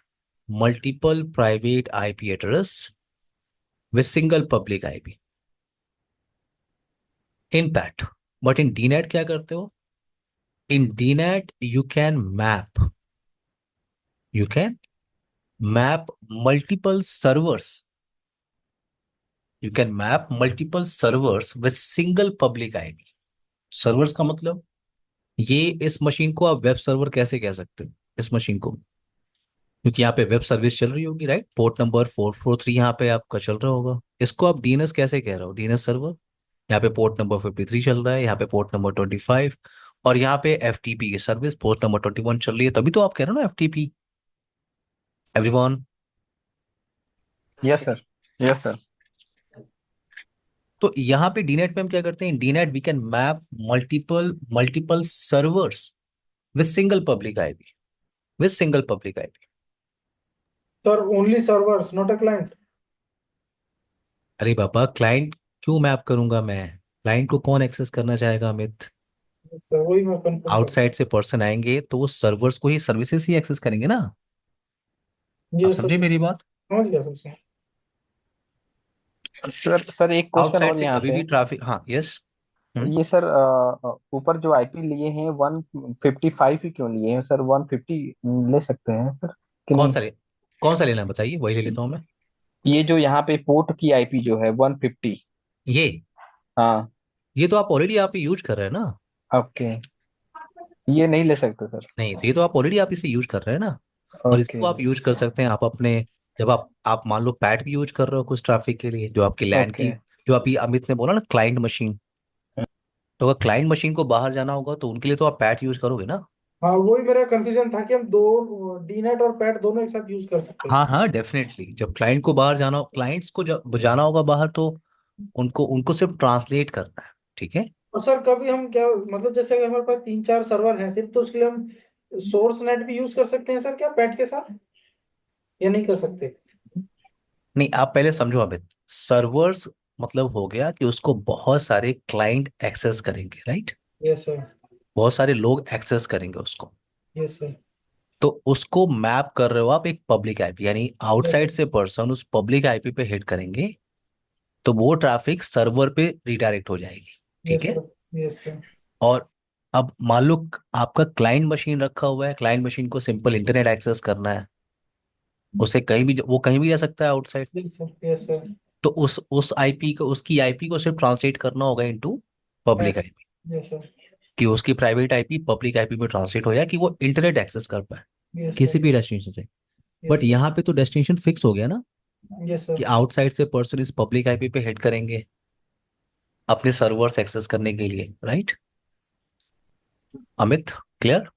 Speaker 2: multiple private IP address with single public IP in PAT. But in DNAT क्या करते हो, in DNAT you can map multiple servers, you can map multiple servers with single public IP. Servers का मतलब, ये इस machine को आप web server कैसे कह सकते हो, इस मशीन को क्योंकि यहाँ पे वेब सर्विस चल रही होगी, राइट। पोर्ट नंबर 443 यहाँ पे आपका चल रहा होगा। इसको आप डीएनएस कैसे कह रहे हो, डीएनएस सर्वर। यहाँ पे पोर्ट नंबर 53 चल रहा है, यहाँ पे पोर्ट नंबर 25, और यहाँ पे एफटीपी की सर्विस पोर्ट नंबर 21 चल रही है, तभी तो आप कह रहे हो ना FTP. Everyone.
Speaker 1: Yes sir. Yes sir.
Speaker 2: तो यहाँ पे डीनेट में हम क्या करते हैं, DNAT we can map multiple multiple servers with single public IP, with single public IP.
Speaker 3: Sir, only servers, not a client.
Speaker 2: अरे पापा, क्लाइंट क्यों मैप करूंगा मैं? क्लाइंट को कौन एक्सेस करना चाहेगा अमित?
Speaker 3: सर वही मैं कंफर्म कर।
Speaker 2: आउटसाइड से पर्सन आएंगे तो वो सर्वर्स को ही, सर्विसेज ही एक्सेस करेंगे ना। आप
Speaker 3: ये
Speaker 2: समझे
Speaker 3: सर
Speaker 2: मेरी बात?
Speaker 3: समझ गया सर।
Speaker 1: सर एक क्वेश्चन
Speaker 2: आउटसाइड
Speaker 1: और
Speaker 2: से
Speaker 1: यहाँ
Speaker 2: कभी
Speaker 1: पे।
Speaker 2: भी ट्रैफिक, हाँ यस।
Speaker 1: ये सर ऊपर जो आईपी लिए हैं 155 ही क्यों लिए हैं सर? 150 ले सकते हैं सर कि
Speaker 2: कौन
Speaker 1: नहीं?
Speaker 2: सा ले, कौन सा लेना है बताइए, वही ले लेता हूँ मैं।
Speaker 1: ये जो यहाँ पे पोर्ट की आईपी जो है 150।
Speaker 2: ये
Speaker 1: हाँ।
Speaker 2: ये तो आप ऑलरेडी आप यूज कर रहे हैं ना।
Speaker 1: ओके। ये नहीं ले सकते सर?
Speaker 2: नहीं, तो ये तो आप ऑलरेडी आप इसे यूज कर रहे हैं ना। और
Speaker 1: ओके।
Speaker 2: इसको आप यूज कर सकते हैं, आप अपने, जब आप मान लो पैट भी यूज कर रहे हो कुछ ट्रैफिक के लिए, जो आपकी लैन
Speaker 1: ओके।
Speaker 2: की, जो अभी अमित ने बोला ना क्लाइंट मशीन, तो अगर क्लाइंट मशीन को बाहर जाना होगा तो उनके लिए तो आप पैट यूज करोगे ना।
Speaker 3: हाँ वही मेरा कंफ्यूजन था कि हम दो डीनेट और पैट दोनों एक साथ यूज कर सकते हैं।
Speaker 2: हाँ हाँ, डेफिनेटली। जब क्लाइंट को बाहर जाना हो, क्लाइंट्स को जब जाना होगा बाहर, तो उनको उनको सिर्फ ट्रांसलेट करना है, ठीक है।
Speaker 3: और सर कभी हम क्या मतलब जैसे अगर हमारे पास 3-4 सर्वर हैं सिर्फ तो उसके लिए हम सोर्स नेट भी यूज कर सकते हैं सर क्या पैट के साथ या नहीं कर सकते?
Speaker 2: नहीं, आप पहले समझो अमित, सर्वर्स मतलब हो गया कि उसको बहुत सारे क्लाइंट एक्सेस करेंगे, राइट।
Speaker 3: Yes sir.
Speaker 2: बहुत सारे लोग एक्सेस करेंगे उसको।
Speaker 3: Yes sir.
Speaker 2: तो उसको मैप कर रहे हो आप एक पब्लिक आईपी, यानी
Speaker 3: यस
Speaker 2: आउटसाइड
Speaker 3: सर।
Speaker 2: से पर्सन उस पब्लिक आईपी पे हिट करेंगे, तो वो ट्रैफिक सर्वर पे रिडायरेक्ट हो जाएगी, ठीक
Speaker 3: यस
Speaker 2: है।
Speaker 3: सर। Yes sir.
Speaker 2: और अब मान लो आपका क्लाइंट मशीन रखा हुआ है, क्लाइंट मशीन को सिंपल इंटरनेट एक्सेस करना है, उसे कहीं भी, वो कहीं भी जा सकता है outside.
Speaker 3: Yes sir. Yes sir.
Speaker 2: तो उस आईपी को, उसकी आईपी को सिर्फ ट्रांसलेट करना होगा into public
Speaker 3: PAT.
Speaker 2: IP,
Speaker 3: yes sir.
Speaker 2: कि उसकी प्राइवेट आईपी पब्लिक आईपी में ट्रांसलेट हो जाए, कि वो इंटरनेट एक्सेस कर पाए
Speaker 3: यस
Speaker 2: किसी
Speaker 3: सर।
Speaker 2: भी डेस्टिनेशन से।
Speaker 3: Yes
Speaker 2: but
Speaker 3: sir.
Speaker 2: यहाँ पे तो डेस्टिनेशन फिक्स हो गया ना,
Speaker 3: यस
Speaker 2: कि
Speaker 3: सर।
Speaker 2: आउटसाइड से पर्सन इस पब्लिक आईपी पे हिट करेंगे अपने सर्वर्स एक्सेस करने के लिए, राइट। अमित, क्लियर?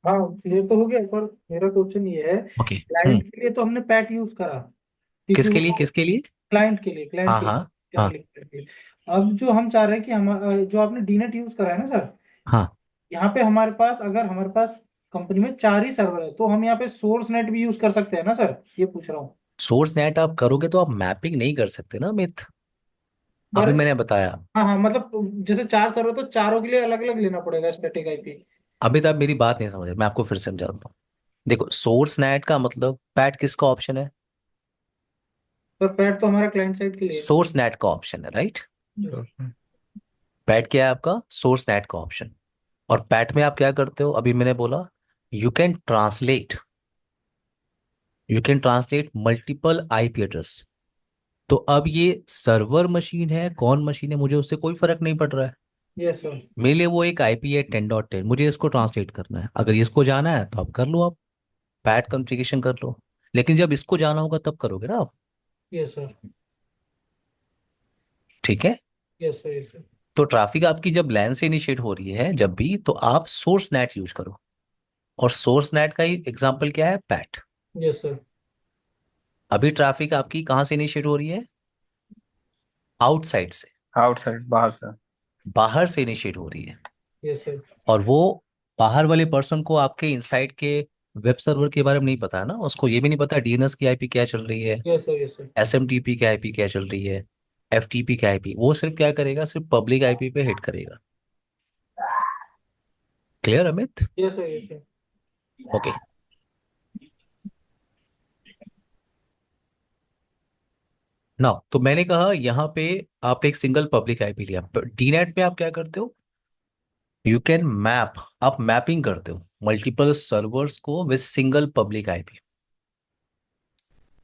Speaker 3: हाँ क्लियर तो हो गया पर मेरा क्वेश्चन ये है
Speaker 2: ओके।
Speaker 3: क्लाइंट के लिए तो हमने पैट यूज करा क्योंकि
Speaker 2: किसके लिए,
Speaker 3: वो
Speaker 2: किसके लिए?
Speaker 3: क्लाइंट के लिए क्लाइंट
Speaker 2: हाँ
Speaker 3: के लिए
Speaker 2: हाँ हाँ
Speaker 3: जनरली क्लाइंट के लिए। अब जो हम चाह रहे हैं कि हम जो आपने डीनेट यूज करा है ना सर
Speaker 2: हाँ।
Speaker 3: यहाँ पे हमारे पास अगर हमारे पास कंपनी में 4 ही सर्वर है तो हम यहाँ पे सोर्स नेट भी यूज कर सकते हैं ना सर ये पूछ रहा हूँ।
Speaker 2: सोर्स नेट आप करोगे तो आप मैपिंग नहीं कर सकते ना अमित,
Speaker 3: पर
Speaker 2: अभी मैंने बताया।
Speaker 3: हाँ हाँ मतलब जैसे 4 सर्वर तो चारों के लिए अलग अलग लेना पड़ेगा स्टैटिक आईपी।
Speaker 2: अमित आप मेरी बात नहीं समझ रहे, मैं आपको फिर समझाता हूँ। देखो, सोर्स नेट का मतलब पैट किसका ऑप्शन है?
Speaker 3: पर पैट तो हमारा क्लाइंट साइड के लिए
Speaker 2: सोर्स नेट का ऑप्शन है, राइट।
Speaker 3: है।
Speaker 2: पैट क्या है आपका? सोर्स नेट का ऑप्शन। और पैट में आप क्या करते हो, अभी मैंने बोला, you can translate, you can translate multiple IP address. तो अब ये सर्वर मशीन है, कौन मशीन है, मुझे उससे कोई फर्क नहीं पड़ रहा है।
Speaker 3: Yes sir.
Speaker 2: मेरे लिए वो एक आईपी है 10.10, मुझे इसको ट्रांसलेट करना है। अगर इसको जाना है तो आप कर लो, आप पैट कॉन्फ़िगरेशन कर लो। लेकिन जब इसको जाना होगा तब करोगे ना आप,
Speaker 3: यस सर।
Speaker 2: ठीक है।
Speaker 3: Yes sir. Yes sir.
Speaker 2: तो ट्रैफिक आपकी जब लैन से इनिशिएट हो रही है जब भी, तो आप सोर्स नेट यूज करो। और सोर्स नेट का ही एग्जांपल क्या है, पैट।
Speaker 3: Yes sir.
Speaker 2: अभी ट्रैफिक आपकी कहाँ से इनिशिएट हो रही है? आउटसाइड से,
Speaker 1: आउटसाइड, बाहर से।
Speaker 2: बाहर से इनिशिएट हो रही है।
Speaker 3: Yes sir.
Speaker 2: और वो बाहर वाले पर्सन को आपके इनसाइड के वेब सर्वर के बारे में नहीं पता है ना, उसको ये भी नहीं पता डीएनएस की आईपी क्या चल रही है,
Speaker 3: yes sir. Yes sir.
Speaker 2: SMTP की आईपी क्या चल रही है, एफटीपी की आईपी। वो सिर्फ क्या करेगा, सिर्फ पब्लिक आईपी पे हिट करेगा। Clear Amit?
Speaker 3: Yes sir. Yes sir.
Speaker 2: Okay. ना तो मैंने कहा यहाँ पे आप एक सिंगल पब्लिक आईपी लिया, डीनेट में आप क्या करते हो, यू कैन मैप, आप मैपिंग करते हो मल्टीपल सर्वर्स को विद सिंगल पब्लिक आईपी।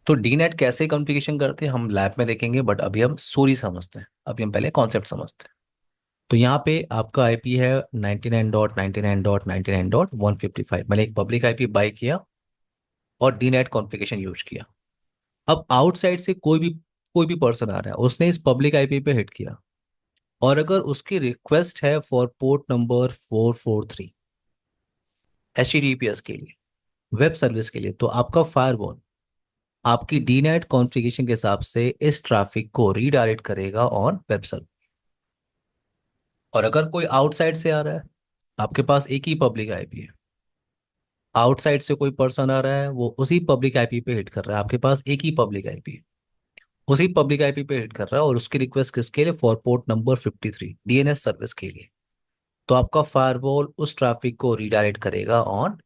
Speaker 2: तो डीनेट कैसे कॉन्फ़िगरेशन करते हैं हम लैब में देखेंगे, बट अभी हम स्टोरी समझते हैं, अभी हम पहले कॉन्सेप्ट समझते हैं। तो यहाँ पे आपका आईपी है 99.99.99.155। मैंने एक पब्लिक आईपी बाय किया और डीनेट कॉन्फ़िगरेशन यूज किया। अब आउटसाइड से कोई भी पर्सन आ रहा है, उसने इस पब्लिक आईपी पे हिट किया, और अगर उसकी रिक्वेस्ट है फॉर पोर्ट नंबर 443 HTTPS के लिए, वेब सर्विस के लिए, तो आपका फायरवॉल आपकी डीनेट कॉन्फ़िगरेशन के हिसाब से इस ट्रैफिक को रीडायरेक्ट करेगा ऑन वेब सर्वर। और अगर कोई आउटसाइड से आ रहा है, आपके पास एक ही पब्लिक आईपी है, आउटसाइड से कोई पर्सन आ रहा है, वो उसी पब्लिक आईपी पे हिट कर रहा है, आपके पास एक ही पब्लिक आईपी है, उसी पब्लिक आईपी पे हिट कर रहा है, और उसकी रिक्वेस्ट किसके लिए? For port number 53 DNS service के लिए। तो आपका फायरवॉल उस ट्रैफिक को रीडायरेक्ट करेगा ऑन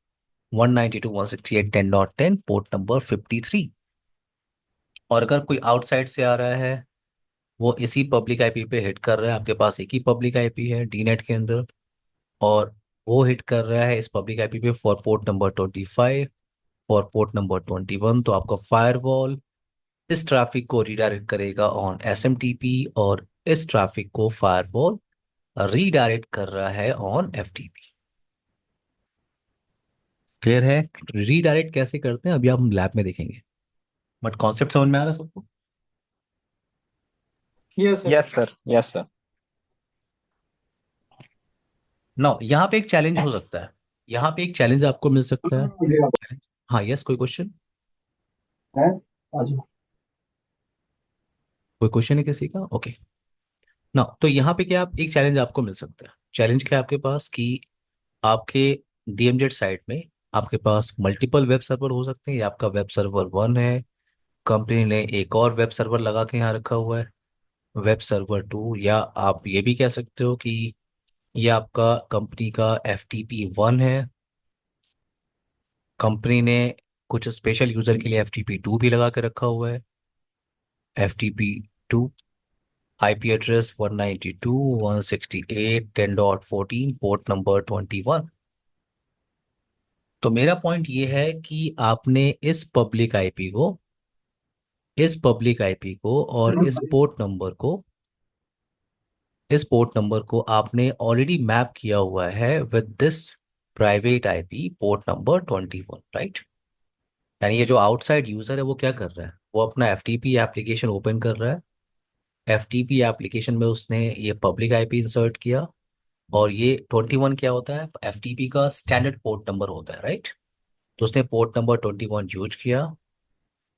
Speaker 2: 192.168.10.10 पोर्ट नंबर 53। और अगर कोई आउटसाइड से आ रहा है, वो इसी पब्लिक आईपी पे हिट कर रहा है, आपके पास एक ही पब्लिक आईपी है डीनेट के अंदर, और वो हिट कर रहा है इस पब्लिक आईपी पे फॉर पोर्ट नंबर 25 और पोर्ट नंबर 21, तो आपका फायरवॉल इस ट्रैफिक को रीडायरेक्ट करेगा ऑन एसएमटीपी, और इस ट्रैफिक को फायरवॉल रीडायरेक्ट कर रहा है ऑन एफटीपी। क्लियर है? रीडायरेक्ट कैसे करते हैं अभी हम लैब में देखेंगे, बट कॉन्सेप्ट समझ में आ रहा है सबको?
Speaker 3: Yes sir.
Speaker 1: Yes sir, yes sir.
Speaker 2: No, यहाँ पे एक चैलेंज हो सकता है, यहाँ पे एक चैलेंज आपको मिल सकता है। हाँ, यस, कोई क्वेश्चन?
Speaker 4: है आज।
Speaker 2: कोई क्वेश्चन है किसी का? ओके। ना, तो यहाँ पे क्या, आप एक चैलेंज आपको मिल सकता है। चैलेंज क्या है आपके पास कि आपके डीएमजेड साइट में आपके पास मल्टीपल वेब सर्वर हो सकते हैं, या आपका वेब सर्वर 1 है, कंपनी ने एक और वेब सर्वर लगा के यहाँ रखा हुआ है वेब सर्वर 2, या आप ये भी कह सकते हो कि ये आपका कंपनी का FTP 1 है, कंपनी ने कुछ स्पेशल यूजर के लिए FTP 2 भी लगा के रखा हुआ है। FTP 2 IP address 192.168.10.14 port number 21। तो मेरा पॉइंट ये है कि आपने इस पब्लिक आईपी को और इस पोर्ट नंबर को आपने ऑलरेडी मैप किया हुआ है with this private IP port number 21, right? यानी ये जो आउटसाइड यूजर है वो क्या कर रहा है, वो अपना FTP एप्लीकेशन ओपन कर रहा है, FTP एप्लीकेशन में उसने ये पब्लिक आईपी इंसर्ट किया, और ये 21 क्या होता है? FTP का स्टैंडर्ड पोर्ट नंबर होता है, राइट? तो उसने पोर्ट नंबर 21 यूज किया।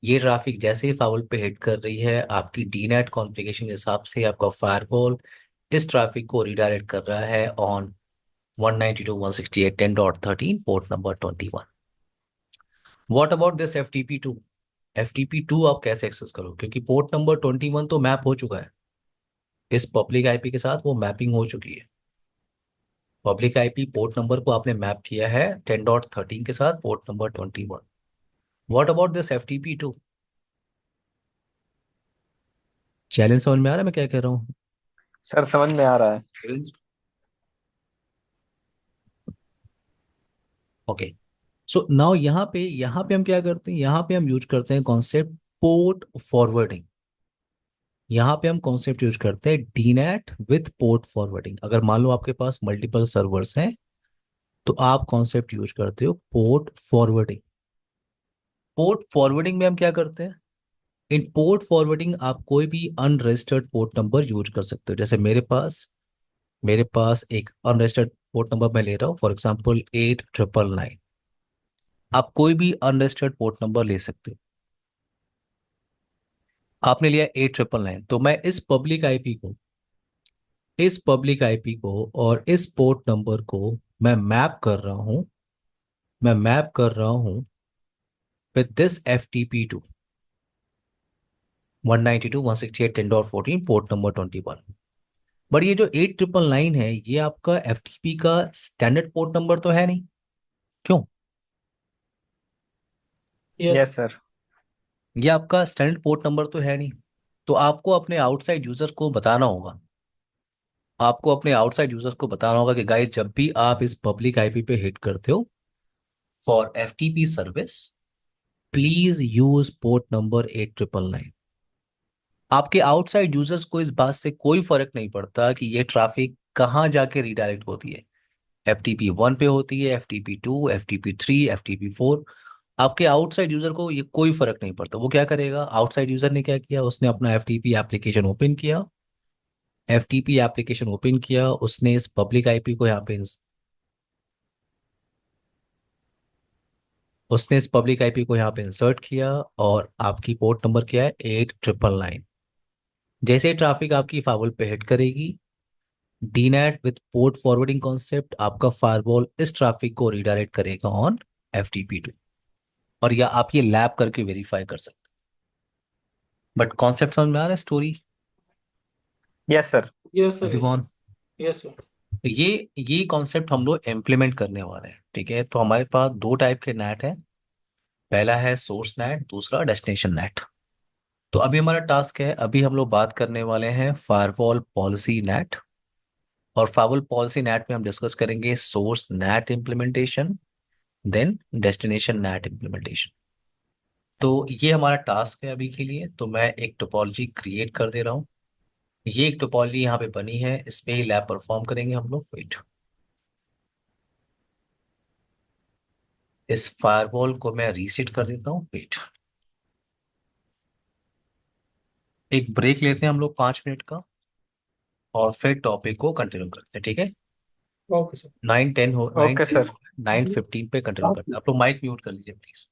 Speaker 2: ये ट्रैफिक जैसे ही फाउल पे हिट कर रही है, आपकी डीनेट कॉन्फ़िगरेशन के हिसाब से आपका फायरवॉल इस ट्रैफिक को रिडायरेक्ट कर रहा है on 192.168.10.13 port number 21। What about this FTP 2? FTP 2 आप कैसे एक्सेस करो, क्योंकि पोर्ट नंबर 21 तो मैप हो चुका है, इस पब्लिक आईपी के साथ वो मैपिंग हो चुकी है। पब्लिक आईपी पोर्ट नंबर को आपने मैप किया है 10.13 के साथ port number 21। What about this FTP 2? Challenge समझ में आ रहा है मैं क्या कह रहा हूँ?
Speaker 1: सर समझ में आ रहा है।
Speaker 2: ओके। सो नाउ यहाँ पे हम क्या करते हैं, यहाँ पे हम यूज करते हैं कॉन्सेप्ट पोर्ट फॉरवर्डिंग। यहाँ पे हम कॉन्सेप्ट यूज करते हैं डीनेट विथ पोर्ट फॉरवर्डिंग। अगर मान लो आपके पास मल्टीपल सर्वर्स हैं, तो आप कॉन्सेप्ट यूज करते हो पोर्ट फॉरवर्डिंग। पोर्ट फॉरवर्डिंग में हम क्या करते हैं, इन पोर्ट फॉरवर्डिंग आप कोई भी अनरजिस्टर्ड पोर्ट नंबर यूज कर सकते हो। जैसे मेरे पास एक अनरजिस्टर्ड पोर्ट नंबर मैं ले रहा हूँ, फॉर एग्जाम्पल 8999। आप कोई भी अनरजिस्टर्ड पोर्ट नंबर ले सकते हो। आपने लिया 8999, तो मैं इस पब्लिक आईपी को और इस पोर्ट नंबर को मैं मैप कर रहा हूं with this FTP 2 192.168.10.14 port number 21। But ये जो 8999 है, ये आपका FTP का स्टैंडर्ड पोर्ट नंबर तो है नहीं, क्यों?
Speaker 3: यस।
Speaker 1: Yes sir.
Speaker 2: ये आपका स्टैंडर्ड पोर्ट नंबर तो है नहीं। तो आपको अपने आउटसाइड यूजर्स को बताना होगा कि गाइस, जब भी आप इस पब्लिक आईपी पे हिट करते हो for FTP service, please use port number 8999। आपके आउटसाइड यूजर्स को इस बात से कोई फर्क नहीं पड़ता कि ये ट्रैफिक कहाँ जाके रिडायरेक्ट होती है, FTP 1 पे होती है, FTP 2, FTP 3, FTP 4, आपके आउटसाइड यूजर को ये कोई फर्क नहीं पड़ता। वो क्या करेगा, आउटसाइड यूजर ने क्या किया, उसने अपना एफटीपी एप्लीकेशन ओपन किया, एफटीपी एप्लीकेशन ओपन किया, उसने इस पब्लिक आईपी को यहाँ पे उसने इस पब्लिक आईपी को यहाँ पे इंसर्ट किया, और आपकी पोर्ट नंबर क्या है, 8999। जैसे ट्रैफिक आपकी फाइवल पे हिट करेगी, डीनैट विद पोर्ट फॉरवर्डिंग कॉन्सेप्ट आपका फायरवॉल इस ट्रैफिक को रिडायरेक्ट करेगा ऑन FTP2। और या आप ये लैब करके वेरीफाई कर सकते हैं। बट कॉन्सेप्ट समझ में आ रहा है, story?
Speaker 1: Yes sir.
Speaker 3: Yes sir, yes
Speaker 2: everyone,
Speaker 3: sir, yes sir.
Speaker 2: ये कॉन्सेप्ट हम लोग इम्प्लीमेंट करने वाले हैं, ठीक है? तो हमारे पास दो टाइप के नेट हैं। पहला है सोर्स नेट, दूसरा डेस्टिनेशन नेट। तो अभी हमारा टास्क है, अभी हम लोग बात करने वाले हैं फायरवॉल पॉलिसी नेट। और फायरवॉल पॉलिसी नेट में हम डिस्कस करेंगे source NAT implementation, then destination NAT implementation. तो ये हमारा टास्क है अभी के लिए। तो मैं एक टोपोलॉजी क्रिएट कर दे रहा हूँ। ये एक टोपोलॉजी यहाँ पे बनी है, इस पे ही लैब परफॉर्म करेंगे हम लोग। वेट, इस फायरवॉल को मैं रीसेट कर देता हूँ। वेट, एक ब्रेक लेते हैं हम लोग 5 मिनट का, और फिर टॉपिक को कंटिन्यू करते हैं, ठीक है?
Speaker 3: Okay sir.
Speaker 2: 9:10 हो, नाइन
Speaker 1: ओके सर।
Speaker 2: 9:15 पे कंटिन्यू करते हैं। आप लोग माइक म्यूट कर लीजिए प्लीज।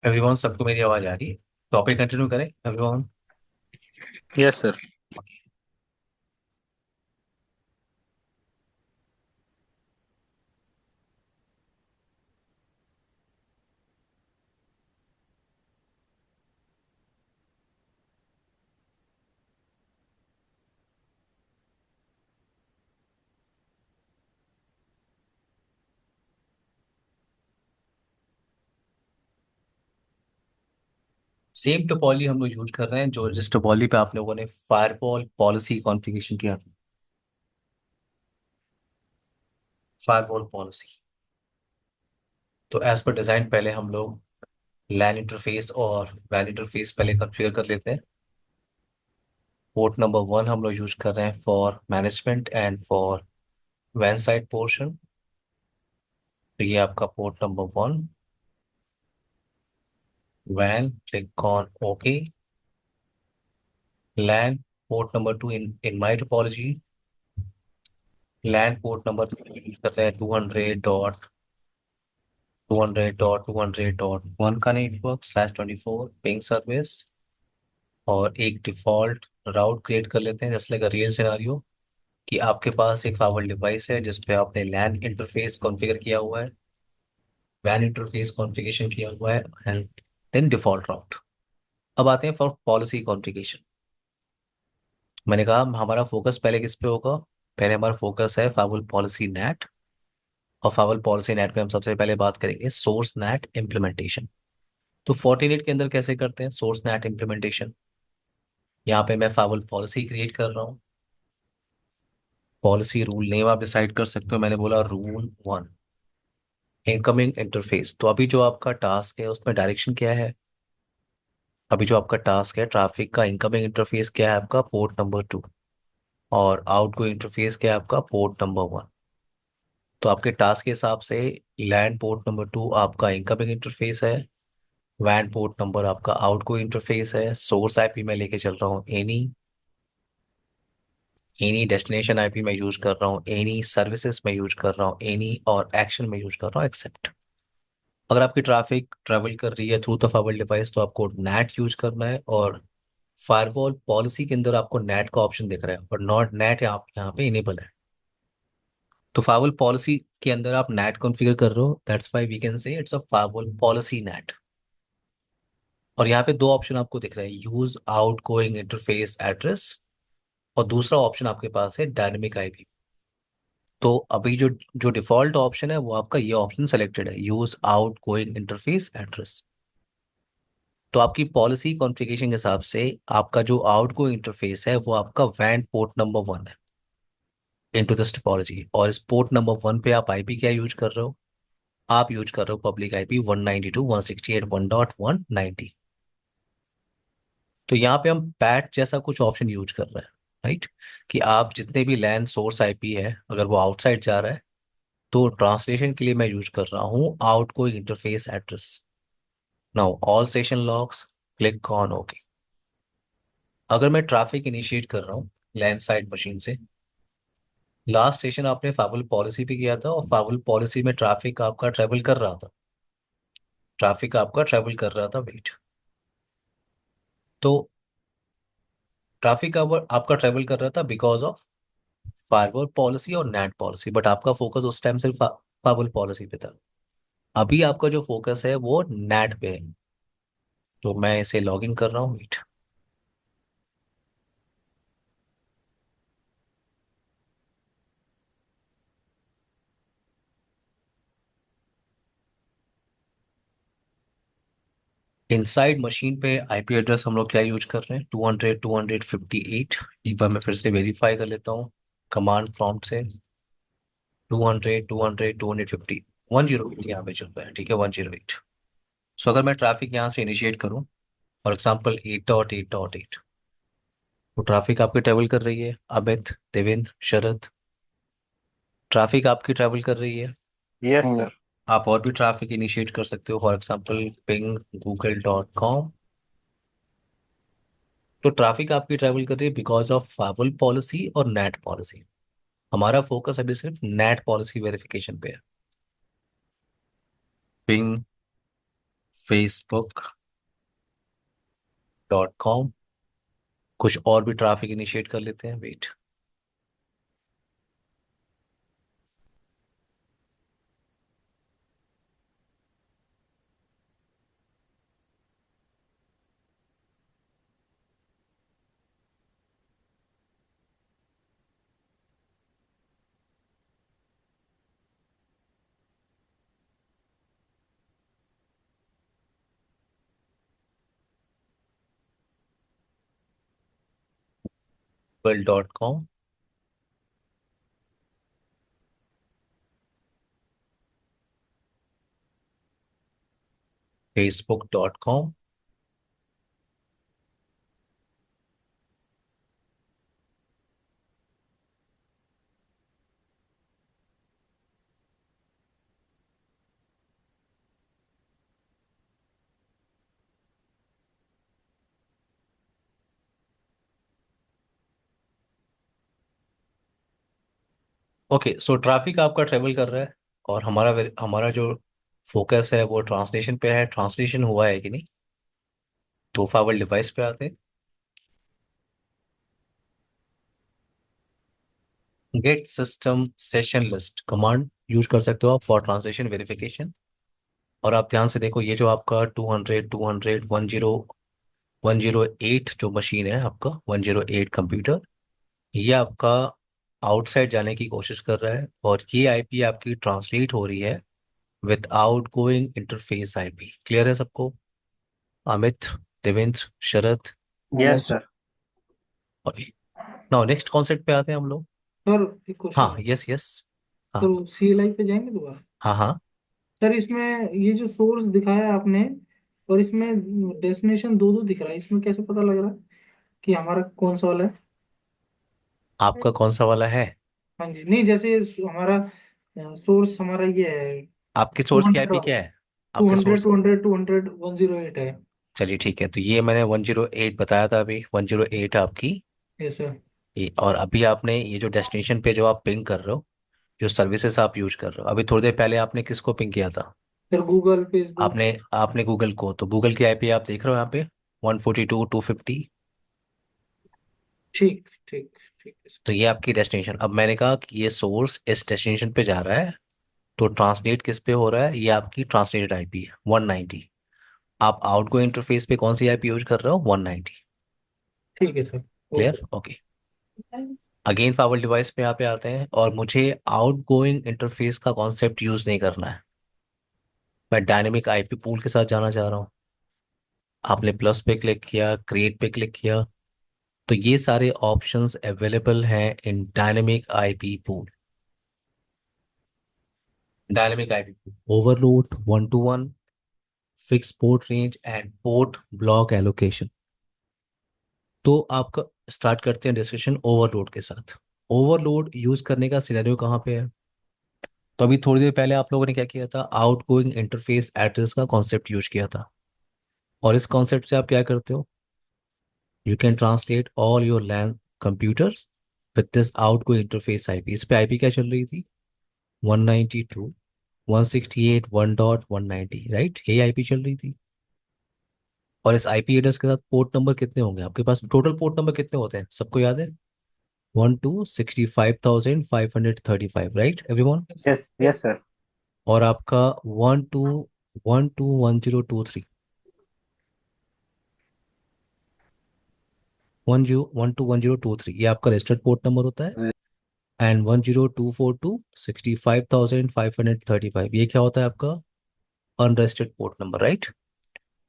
Speaker 2: एवरीवन, सबको मेरी आवाज आ रही है? टॉपिक कंटिन्यू करें everyone?
Speaker 1: Yes sir.
Speaker 2: Same topology हम लोग यूज कर रहे हैं जो जिस टोपोलॉजी पे आप लोगों ने फायरवॉल पॉलिसी कॉन्फ़िगरेशन किया था। फायरवॉल पॉलिसी, तो एज पर डिजाइन पहले हम लोग लैन इंटरफेस और वैन इंटरफेस पहले कॉन्फ़िगर कर लेते हैं। पोर्ट नंबर 1 हम लोग यूज कर रहे हैं फॉर मैनेजमेंट एंड फॉर वैन साइड पोर्शन। तो ये आपका पोर्ट नंबर 1 वैन, click on okay. LAN port number 2 in my topology, LAN port number 2 use कर रहे हैं 200.200.200.1 का नेटवर्क /24 पिंग सर्विस। और एक डिफॉल्ट राउट क्रिएट कर लेते हैं जैसे लाइक रियल सिनारियो कि आपके पास एक फाइबर डिवाइस है जिसपे आपने लैन इंटरफेस कॉन्फ़िगर किया हुआ है, वैन इंटरफेस कॉन्फ़िगरेशन किया हुआ है एंड देन डिफॉल्ट राउट। अब आते हैं फॉर पॉलिसी कॉन्फ़िगरेशन। मैंने कहा हमारा फोकस पहले किस पे होगा? पहले हमारा फोकस है फाइबर पॉलिसी नेट। और फाइबर पॉलिसी नेट में हम सबसे पहले बात करेंगे सोर्स नेट इम्प्लीमेंटेशन। तो फोर्टिनेट के अंदर कैसे करते हैं सोर्स नेट इम्प्लीमेंटेशन? यहाँ पे मैं फाइबर पॉलिसी क्रिएट कर रहा हूँ। पॉलिसी रूल नेम आप डिसाइड कर सकते हो, मैंने बोला रूल 1 इनकमिंग इंटरफेस। तो अभी जो आपका टास्क है उसमें डायरेक्शन क्या है? अभी जो आपका टास्क है ट्रैफिक का, इनकमिंग इंटरफेस क्या है आपका? Port number 2। और आउटगोइंग इंटरफेस क्या है आपका? Port number 1। तो आपके टास्क के हिसाब से लैंड पोर्ट नंबर 2 आपका इनकमिंग इंटरफेस है, वैन पोर्ट नंबर आपका आउटगोइंग इंटरफेस है, सोर्स आईपी में लेके चल रहा हूँ एनी, एनी डेस्टिनेशन आईपी में यूज कर रहा हूँ एनी, सर्विसेज में यूज कर रहा हूँ एनी, और एक्शन में यूज कर रहा हूँ एक्सेप्ट। अगर आपकी ट्रैफिक ट्रेवल कर रही है थ्रू द फायरवॉल डिवाइस तो आपको नेट यूज करना है। और फायरवॉल पॉलिसी के अंदर आपको नेट का ऑप्शन दिख रहा है और नॉट नेट यहाँ पे इनेबल है। तो फायरवॉल पॉलिसी के अंदर आप नेट कॉन्फ़िगर कर रहे हो, that's why we can say it's a firewall policy NAT. और यहाँ पे दो ऑप्शन आपको दिख रहे हैं, use out going interface address, और दूसरा ऑप्शन आपके पास है डायनेमिक आईपी। तो अभी जो जो डिफॉल्ट ऑप्शन है वो आपका ये ऑप्शन सेलेक्टेड है, use out going interface address. तो आपकी पॉलिसी कॉन्फ़िगरेशन के हिसाब से आपका जो आउट गोइंग इंटरफेस है वो आपका वैन पोर्ट नंबर 1 है इनटू दिस टोपोलॉजी। और इस पोर्ट नंबर 1 पे आप आईपी क्या यूज कर रहे हो? आप यूज कर रहे हो पब्लिक आईपी 192.168.1.190। तो यहाँ पे हम पैट जैसा कुछ ऑप्शन यूज कर रहे हैं, राइट? कि आप जितने भी लैन सोर्स आईपी है अगर वो आउटसाइड जा रहा है तो ट्रांसलेशन के लिए मैं यूज कर रहा हूँ out going interface address. Now all session logs, click on okay. अगर मैं ट्रैफिक इनिशिएट कर रहा हूँ लैंड साइड मशीन से, लास्ट सेशन आपने फाइवल पॉलिसी पे किया था और फाइवल पॉलिसी में ट्रैफिक आपका ट्रेवल कर रहा था, ट्रैफिक आपका ट्रेवल कर रहा था वेट। तो ट्रैफिक आपका ट्रेवल कर रहा था बिकॉज ऑफ फायरवॉल पॉलिसी और नेट पॉलिसी, बट आपका फोकस उस टाइम सिर्फ फायरवॉल पॉलिसी पे था। अभी आपका जो फोकस है वो नेट पे है। तो मैं इसे लॉग इन कर रहा हूँ वेट। इनसाइड मशीन पे आईपी एड्रेस हम लोग क्या यूज कर रहे हैं? 200.200.58। एक बार मैं फिर से वेरीफाई कर लेता हूँ कमांड प्रॉम्प्ट से। 200.200.250 108 यहाँ पे चल रहा है, ठीक है 108। सो अगर मैं ट्रैफिक यहाँ से इनिशिएट करूँ फॉर एग्जाम्पल 8.8.8, तो ट्रैफिक आपकी ट्रेवल कर रही है, अमित, देवेंद्र, शरद, ट्रैफिक आपकी ट्रेवल कर रही है।
Speaker 1: Yes sir.
Speaker 2: आप और भी ट्रैफिक इनिशिएट कर सकते हो, फॉर एग्जाम्पल पिंग google.com। तो ट्रैफिक आपकी ट्रेवल कर रही है बिकॉज ऑफ फाइवल पॉलिसी और नेट पॉलिसी। हमारा फोकस अभी सिर्फ नेट पॉलिसी वेरिफिकेशन पे है। Ping facebook.com। कुछ और भी ट्रैफिक इनिशिएट कर लेते हैं, wait. google.com। facebook.com। Okay, so traffic आपका ट्रेवल कर रहा है, और हमारा जो फोकस है वो ट्रांसलेशन पे है। ट्रांसलेशन हुआ है कि नहीं? तो फाइल डिवाइस पे आते हैं। Get system session list command use कर सकते हो आप फॉर ट्रांसलेशन वेरिफिकेशन। और आप ध्यान से देखो, ये जो आपका 200 108 जो मशीन है आपका, 108 कंप्यूटर, ये आपका आउटसाइड जाने की कोशिश कर रहा है, और ये आईपी आपकी ट्रांसलेट हो रही है without going interface IP. Clear है सबको? Amit, Devendra, Sharad.
Speaker 1: Yes sir.
Speaker 2: Okay, now next concept पे आते हैं हम लोग।
Speaker 3: सर एक क्वेश्चन
Speaker 2: हाँ,
Speaker 3: है।
Speaker 2: Yes yes. हाँ
Speaker 3: तो CLI पे जाएंगे दोबारा।
Speaker 2: हाँ हाँ।
Speaker 3: सर इसमें ये जो सोर्स दिखाया आपने, और इसमें डेस्टिनेशन दो दो दिख रहा है, इसमें कैसे पता लग रहा है कि हमारा कौन सा वाला है?
Speaker 2: आपका कौन सा वाला है?
Speaker 3: हाँ जी, नहीं जैसे हमारा सोर्स हमारा ये है
Speaker 2: आपके
Speaker 3: टू
Speaker 2: सोर्स की
Speaker 3: हंड्रेड
Speaker 2: आईपी क्या है?
Speaker 3: टू
Speaker 2: आपके
Speaker 3: हंड्रेड
Speaker 2: सोर्स,
Speaker 3: टू हंड्रेड 108 है।
Speaker 2: चलिए ठीक है, तो ये मैंने 108 बताया था अभी, 108 आपकी।
Speaker 3: Yes sir.
Speaker 2: और अभी आपने ये जो डेस्टिनेशन पे जो आप पिंग कर रहे हो, जो सर्विसेज आप यूज कर रहे हो, अभी थोड़ी देर पहले आपने किसको पिंग किया था?
Speaker 3: Sir Google, Facebook.
Speaker 2: आपने आपने गूगल को, तो गूगल की आईपी आप देख रहे हो यहाँ पे 142.250।
Speaker 3: ठीक ठीक ठीक है सर।
Speaker 2: तो ये आपकी डेस्टिनेशन। अब मैंने कहा कि ये सोर्स इस डेस्टिनेशन पे जा रहा है, तो ट्रांसलेट किस पे हो रहा है? ये आपकी ट्रांसलेटेड आईपी है 190। आप आउटगोइंग इंटरफेस पे कौन सी आईपी यूज कर रहे हो? 190।
Speaker 3: ठीक है sir. Okay.
Speaker 2: Clear? Okay. Again forward device पे यहाँ पे आते हैं, और मुझे आउटगोइंग इंटरफेस का कॉन्सेप्ट यूज नहीं करना है। मैं डायनेमिक आईपी पूल के साथ जाना चाह रहा हूँ। आपने प्लस पे क्लिक किया, क्रिएट पे क्लिक किया, तो ये सारे ऑप्शंस अवेलेबल हैं in dynamic IP pool. Dynamic IP pool, overload, one two one, fix port range and port block allocation. तो आपका स्टार्ट करते हैं डिस्कशन ओवरलोड के साथ। ओवरलोड यूज करने का सिनेरियो कहाँ पे है? तो अभी थोड़ी देर पहले आप लोगों ने क्या किया था? आउटगोइंग इंटरफेस एड्रेस का कॉन्सेप्ट यूज किया था। और इस कॉन्सेप्ट से आप क्या करते हो? You can translate all your LAN computers with this outgoing interface IP. इस पे आईपी क्या चल रही थी? 192.168.1.190, राइट? यही आईपी चल रही थी। और इस आईपी एड्रेस के साथ पोर्ट नंबर कितने होंगे आपके पास? टोटल पोर्ट नंबर कितने होते हैं, सबको याद है? 1,65,535, right everyone?
Speaker 1: Yes
Speaker 3: yes.
Speaker 1: Yes sir.
Speaker 2: और आपका 1,2,1,2,1023, 1,2,1,023, ये आपका रजिस्टर्ड पोर्ट नंबर होता है। एंड 1,02,4,2,65,535, ये क्या होता है आपका? Unregistered port number, right?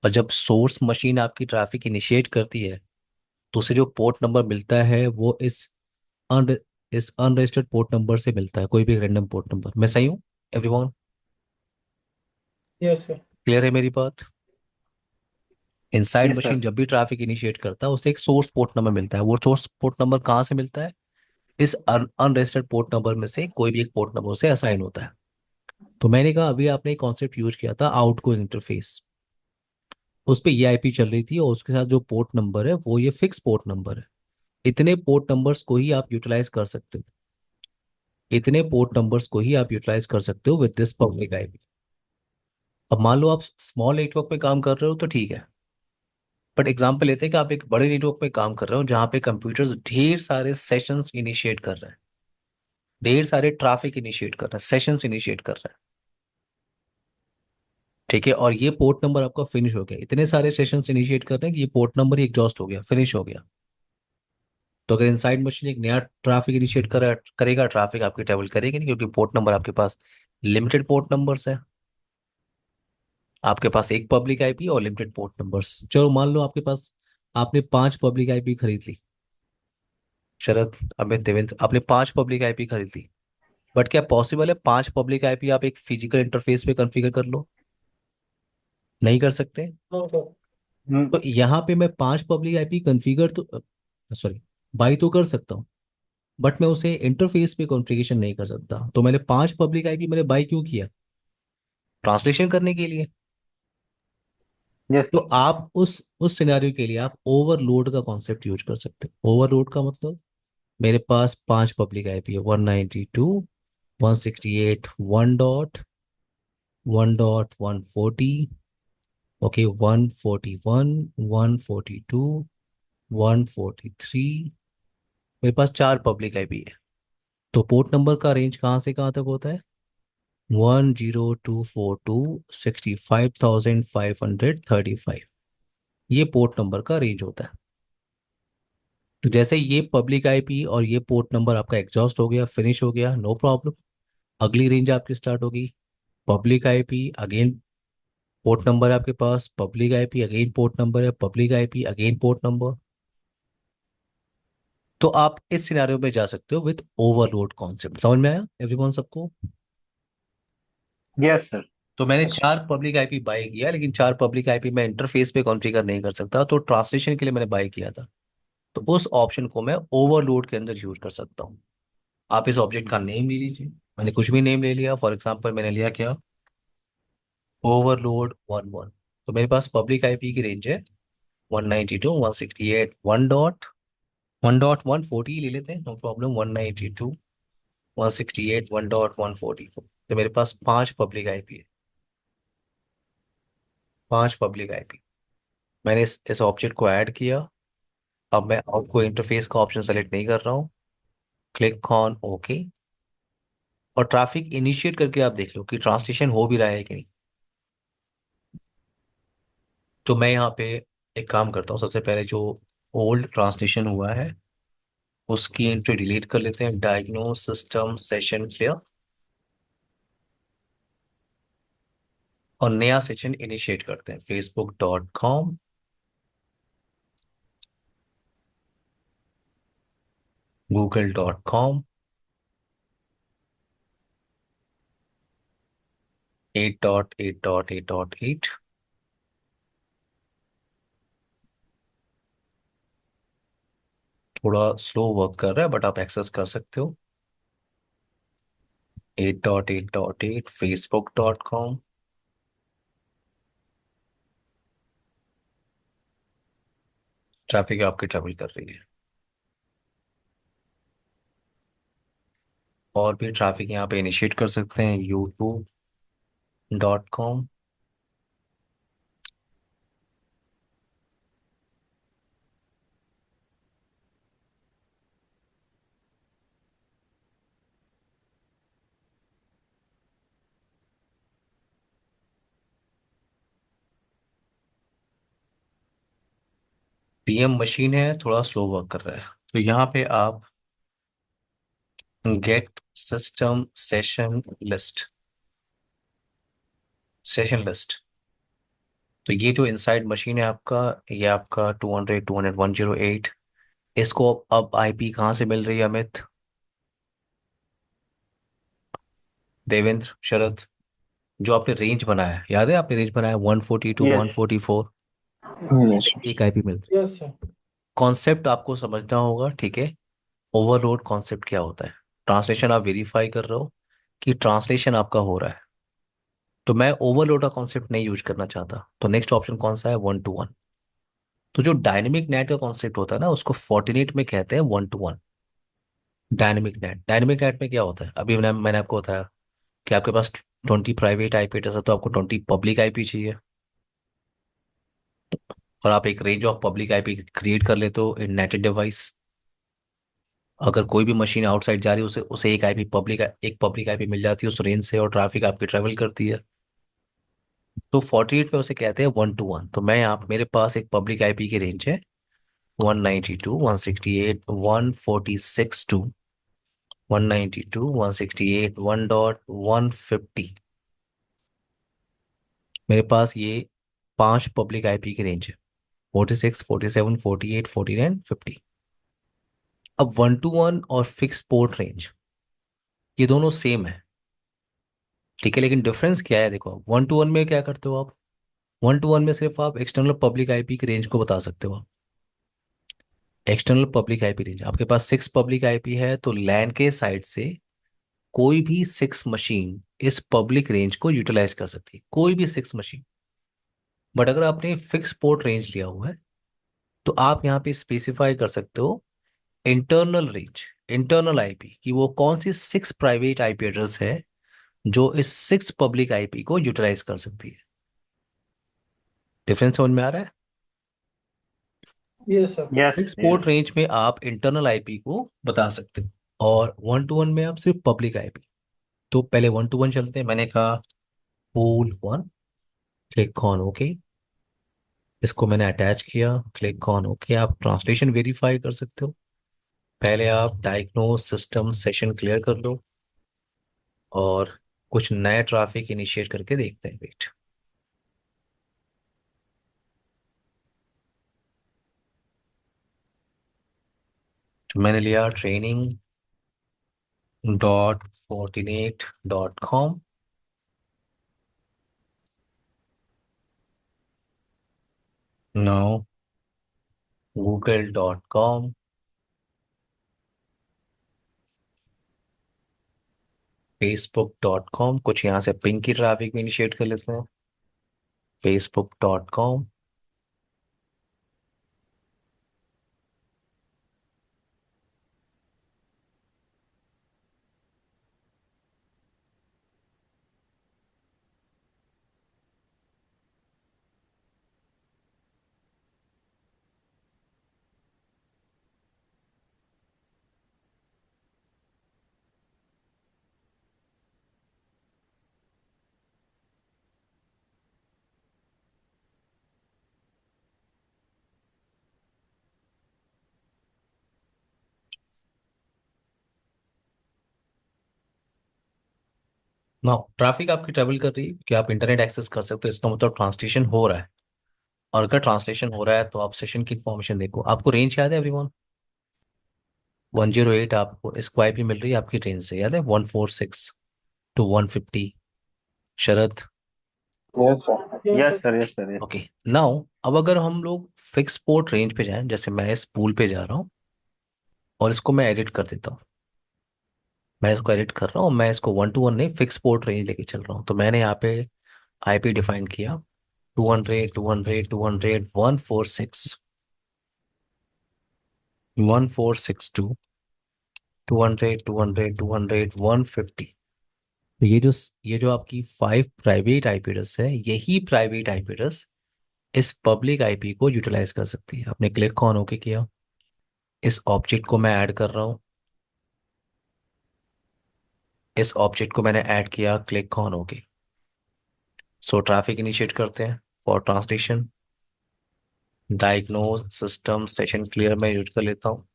Speaker 2: और जब सोर्स मशीन आपकी ट्रैफिक इनिशिएट करती है, तो उसे जो पोर्ट नंबर मिलता है वो अन इस अनरजिस्टर्ड पोर्ट नंबर से मिलता है, कोई भी रैंडम पोर्ट नंबर। मैं सही हूँ एवरीवन?
Speaker 3: Yes sir.
Speaker 2: क्लियर है मेरी बात? Inside
Speaker 1: yes sir.
Speaker 2: मशीन जब भी ट्रैफिक इनिशिएट करता है, उसे एक सोर्स पोर्ट नंबर मिलता है। वो सोर्स पोर्ट नंबर कहाँ से मिलता है? इस अनरजिस्टर्ड पोर्ट नंबर में से कोई भी एक पोर्ट नंबर से असाइन होता है। तो मैंने कहा अभी आपने एक कॉन्सेप्ट यूज किया था आउटगोइंग इंटरफेस, उस पे ये आईपी चल रही थी, और उसके साथ जो पोर्ट नंबर है वो ये फिक्स पोर्ट नंबर है। इतने पोर्ट नंबर्स को ही आप यूटिलाइज कर सकते हो, इतने पोर्ट नंबर्स को ही आप यूटिलाइज कर सकते हो विद दिस पब्लिक आईपी। अब मान लो आप स्मॉल नेटवर्क में काम कर रहे हो तो ठीक है, बट एग्जांपल लेते हैं कि आप एक बड़े नेटवर्क में काम कर रहे हो जहां पे कंप्यूटर्स ढेर सारे सेशंस इनिशिएट कर रहे हैं, ढेर सारे ट्रैफिक इनिशिएट कर रहे हैं, सेशंस इनिशिएट कर रहे हैं, ठीक है, और ये पोर्ट नंबर आपका फिनिश हो गया, इतने सारे सेशंस इनिशिएट कर रहे हैं कि ये पोर्ट नंबर ही एग्जॉस्ट हो गया, फिनिश हो गया। तो अगर इनसाइड मशीन एक नया ट्रैफिक इनिशिएट करेगा, ट्रैफिक आपकी ट्रेवल करेगी नहीं, क्योंकि पोर्ट नंबर आपके पास लिमिटेड पोर्ट नंबर्स है। आपके पास एक पब्लिक आईपी और लिमिटेड पोर्ट नंबर्स। चलो मान लो आपके पास, आपने 5 पब्लिक आईपी खरीद ली, शरद, अमित, देवेंद्र, आपने 5 पब्लिक आईपी खरीद ली, बट क्या पॉसिबल है 5 पब्लिक आईपी आप एक फिजिकल इंटरफेस पे कॉन्फ़िगर कर लो? नहीं कर सकते।
Speaker 3: हाँ सर।
Speaker 1: हम्म।
Speaker 2: तो यहाँ पे मैं 5 पब्लिक आईपी कॉन्फ़िगर तो, सॉरी, बाई तो कर सकता हूँ, बट मैं उसे इंटरफेस पे कॉन्फ़िगरेशन नहीं कर सकता। तो मैंने 5 पब्लिक आईपी मैंने बाई क्यों किया? ट्रांसलेशन करने के लिए।
Speaker 1: यस
Speaker 2: तो
Speaker 1: सर।
Speaker 2: आप उस सिनेरियो के लिए आप ओवरलोड का कॉन्सेप्ट यूज कर सकते हो। ओवरलोड का मतलब, मेरे पास 5 पब्लिक आईपी है, 192.168, 1.1.140, ओके, 141, 142, 143, मेरे पास 4 पब्लिक आईपी है। तो पोर्ट नंबर का रेंज कहाँ से कहाँ तक होता है? 1024265,535, ये पोर्ट नंबर का रेंज होता है। तो जैसे ये पब्लिक आईपी और ये पोर्ट नंबर आपका एग्जॉस्ट हो गया, फिनिश हो गया, नो प्रॉब्लम, अगली रेंज आपकी स्टार्ट होगी। Public IP again, port number है आपके पास, public IP again port number है, public IP again port number. तो आप इस सिनेरियो में जा सकते हो विथ ओवरलोड कॉन्सेप्ट। समझ में आया एवरीवन, सबको?
Speaker 1: Yes sir.
Speaker 2: तो मैंने
Speaker 4: yes,
Speaker 2: 4 पब्लिक आईपी बाय किया, लेकिन 4 पब्लिक आईपी मैं इंटरफेस पे कॉन्फ़िगर नहीं कर सकता, तो ट्रांसलेशन के लिए मैंने बाय किया था। तो उस ऑप्शन को मैं ओवरलोड के अंदर यूज कर सकता हूँ। आप इस ऑब्जेक्ट का नेम ले लीजिए, मैंने कुछ भी नेम ले लिया, फॉर एग्जांपल मैंने लिया क्या, ओवरलोड 11। तो मेरे पास पब्लिक आईपी की रेंज है 192.168, 1.140 ले लेते हैं, नो प्रॉब्लम, 192.168, 1.144। तो मेरे पास 5 पब्लिक आईपी है, 5 पब्लिक आईपी। मैंने इस ऑब्जेक्ट को ऐड किया। अब मैं आपको इंटरफेस का ऑप्शन सेलेक्ट नहीं कर रहा हूँ, क्लिक ऑन ओके, और ट्रैफिक इनिशिएट करके आप देख लो कि ट्रांसलेशन हो भी रहा है कि नहीं। तो मैं यहाँ पे एक काम करता हूँ, सबसे पहले जो ओल्ड ट्रांसलेशन हुआ है उसकी एंट्री डिलीट कर लेते हैं, डायग्नोस सिस्टम सेशन क्लियर, और नया सेशन इनिशिएट करते हैं, facebook.com, google.com, 8.8.8.8। थोड़ा स्लो वर्क कर रहा है बट आप एक्सेस कर सकते हो, 8.8.8 facebook.com। ट्रैफिक आपकी ट्रेवल कर रही है, और भी ट्रैफिक यहाँ पे इनिशिएट कर सकते हैं, youtube.com, पीएम मशीन है, थोड़ा स्लो वर्क कर रहा है। तो यहाँ पे आप गेट सिस्टम सेशन लिस्ट, तो ये जो इनसाइड मशीन है आपका, ये आपका 200, 200, 108, इसको अब आईपी कहाँ से मिल रही है, अमित, देवेंद्र, शरद? जो आपने रेंज बनाया है, याद है आपने रेंज बनाया 140 टू
Speaker 1: यस।
Speaker 2: 144,
Speaker 4: yes,
Speaker 2: उससे एक आईपी मिल रही है।
Speaker 3: Yes sir.
Speaker 2: कॉन्सेप्ट आपको समझना होगा, ठीक है। ओवरलोड कॉन्सेप्ट क्या होता है? ट्रांसलेशन आप वेरीफाई कर रहे हो कि ट्रांसलेशन आपका हो रहा है, तो मैं ओवरलोड का कॉन्सेप्ट नहीं यूज करना चाहता, तो नेक्स्ट ऑप्शन कौन सा है, 1 to 1। तो जो डायनेमिक नेट का कॉन्सेप्ट होता है ना, उसको फोर्टिनेट में कहते हैं 1 to 1। डायनेमिक नेट में क्या होता है, अभी मैंने आपको बताया कि आपके पास 20 प्राइवेट आईपी एड्रेस है तो आपको 20 पब्लिक आईपी चाहिए, और आप एक range of public IP create कर लेते हो इन नेटेड डिवाइस। अगर कोई भी मशीन आउटसाइड जा रही है उसे उसे एक पब्लिक आईपी मिल जाती है उस रेंज से, और ट्रैफिक आपकी ट्रेवल करती है। तो 48 में उसे कहते हैं 1 to 1। तो मैं यहाँ मेरे पास एक पब्लिक आईपी की रेंज है 192.168.146 to 192.168.1.150। मेरे पास ये 5 पब्लिक आईपी की रेंज है, 46, 47, 48, 49, 50। अब 1 to 1 और फिक्स पोर्ट रेंज ये दोनों सेम है, ठीक है, लेकिन डिफरेंस क्या है? देखो 1 to 1 में क्या करते हो आप? 1 to 1 में सिर्फ आप एक्सटर्नल पब्लिक आईपी की रेंज को बता सकते हो। एक्सटर्नल पब्लिक आईपी रेंज आपके पास 6 पब्लिक आईपी है, तो लैन के साइड से कोई भी 6 मशीन इस पब्लिक रेंज को यूटिलाइज कर सकती है, कोई भी 6 मशीन। बट अगर आपने फिक्स पोर्ट रेंज लिया हुआ है तो आप यहाँ पे स्पेसिफाई कर सकते हो इंटरनल रेंज, इंटरनल आईपी, कि वो कौन सी 6 प्राइवेट आईपी एड्रेस है जो इस 6 पब्लिक आईपी को यूटिलाइज कर सकती है। डिफरेंस समझ में आ रहा है?
Speaker 3: ये sir.
Speaker 1: Yes
Speaker 2: fix
Speaker 1: yes.
Speaker 2: Port range में आप इंटरनल आईपी को बता सकते हो, और 1 to 1 में आप सिर्फ पब्लिक आईपी। तो पहले 1 to 1 चलते हैं। मैंने कहा pool 1, क्लिक ऑन ओके। इसको मैंने अटैच किया, क्लिक ऑन ओके। आप ट्रांसलेशन वेरीफाई कर सकते हो। पहले आप डायग्नोज सिस्टम सेशन क्लियर कर लो, और कुछ नया ट्रैफिक इनिशिएट करके देखते हैं। वेट, तो मैंने लिया training.fortinet.com। Now google.com, facebook.com। कुछ यहाँ से पिंग की ट्रैफिक भी इनिशिएट कर लेते हैं, facebook.com। नाउ ट्रैफिक आपकी ट्रेवल कर रही है कि आप इंटरनेट एक्सेस कर सकते हो, इसका मतलब ट्रांसलेशन हो रहा है। और अगर ट्रांसलेशन हो रहा है तो आप सेशन की इन्फॉर्मेशन देखो। आपको रेंज याद है एवरीवन? 108 आपको स्क्वायर भी मिल रही है आपकी रेंज से, याद है? 146 to 150। Sharad?
Speaker 4: Yes sir.
Speaker 3: Yes
Speaker 1: yes
Speaker 3: sir.
Speaker 1: Sir yes sir yes.
Speaker 2: Okay. Now अब अगर हम लोग फिक्स पोर्ट रेंज पे जाएं, जैसे मैं इस पूल पे जा रहा हूँ और इसको मैं एडिट कर देता हूँ। मैं इसको एडिट कर रहा हूँ, मैं इसको 1 to 1 नहीं, फिक्स पोर्ट रेंज लेके चल रहा हूँ। तो मैंने यहाँ पे आईपी डिफाइन किया 200, 100, 150। तो ये जो आपकी 5 प्राइवेट आईपी एड्रेस है, यही प्राइवेट आईपी एड्रेस इस पब्लिक आईपी को यूटिलाइज कर सकती है। आपने क्लिक ऑन ओके किया, इस ऑब्जेक्ट को मैं ऐड कर रहा हूँ, इस ऑब्जेक्ट को मैंने ऐड किया, click on okay. So traffic initiate करते हैं for translation. Diagnose system session clear मैं यूज कर लेता हूँ।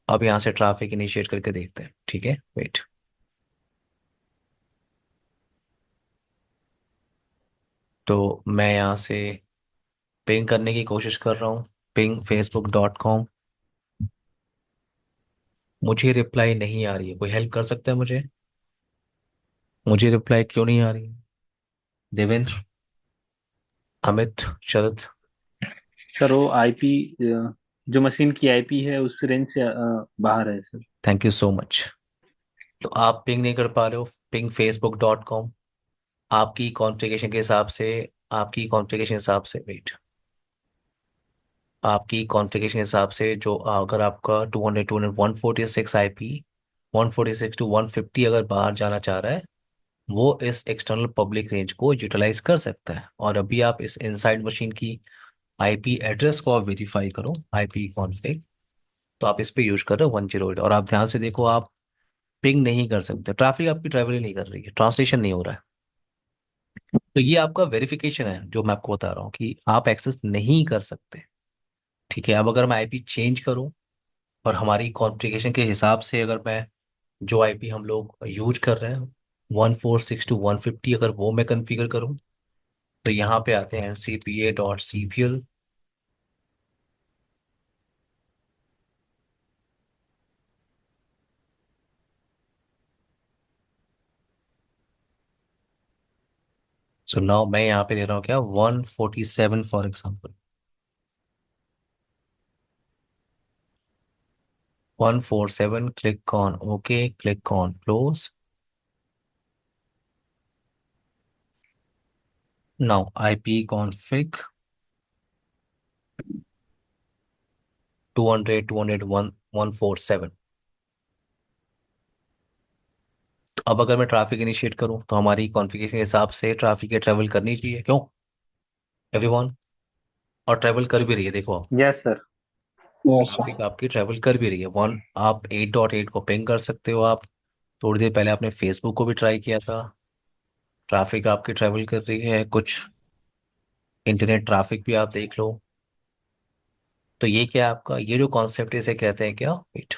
Speaker 2: अब यहाँ से ट्रैफिक इनिशिएट करके देखते हैं, ठीक है? वेट, तो मैं यहाँ से पिंग करने की कोशिश कर रहा हूँ, पिंग facebook.com। मुझे रिप्लाई नहीं आ रही है, कोई हेल्प कर सकता है मुझे? मुझे रिप्लाई क्यों नहीं आ रही है? देवेंद्र, अमित, शरद?
Speaker 1: सर वो आईपी जो मशीन की आईपी है उस रेंज से बाहर है sir.
Speaker 2: Thank you so much. तो आप पिंग नहीं कर पा रहे हो, पिंग facebook.com। आपकी कॉन्फ़िगरेशन के हिसाब से, आपकी कॉन्फ़िगरेशन हिसाब से, वेट, आपकी कॉन्फ़िगरेशन हिसाब से जो अगर आपका 200, 146 आईपी 146 to 150 अगर बाहर जाना चाह रहा है वो इस एक्सटर्नल पब्लिक रेंज को यूटिलाइज कर सकता है। और अभी आप इस इनसाइड मशीन की आईपी एड्रेस को आप वेरीफाई करो, आईपी कॉन्फ़िग, तो आप इस पे यूज कर रहे हो 108। और आप ध्यान से देखो, आप पिंग नहीं कर सकते, ट्रैफिक आपकी ट्रैवल ही नहीं कर रही है, ट्रांसलेशन नहीं हो रहा है। तो ये आपका वेरिफिकेशन है जो मैं आपको बता रहा हूँ कि आप एक्सेस नहीं कर सकते। ठीक है, अब अगर मैं आईपी चेंज करूँ और हमारी कॉन्फ़िगरेशन के हिसाब से अगर मैं जो आईपी हम लोग यूज कर रहे हैं 146 to 150, अगर वो मैं कॉन्फ़िगर करूँ, तो यहाँ पे आते हैं ncpa.cpl। सो नाउ मैं यहाँ पे दे रहा हूँ क्या, 147 for example, 147, click on okay, click on close. Now IP config 200 201 147। तो अब अगर मैं ट्रैफिक इनिशिएट करूं तो हमारी कॉन्फ़िगरेशन के हिसाब से ट्रैफिक ये ट्रेवल करनी चाहिए, क्यों एवरीवन? और ट्रेवल कर भी रही है, देखो आप,
Speaker 1: yes sir.
Speaker 4: Yes, sir.
Speaker 2: Traffic आपकी ट्रेवल कर भी रही है। वन आप 8.8 को पिंग कर सकते हो। आप थोड़ी देर पहले आपने फेसबुक को भी ट्राई किया था, ट्रैफिक आपकी ट्रेवल कर रही है। कुछ इंटरनेट ट्रैफिक भी आप देख लो। तो ये क्या है आपका, ये जो कॉन्सेप्ट है इसे कहते हैं क्या, वेट,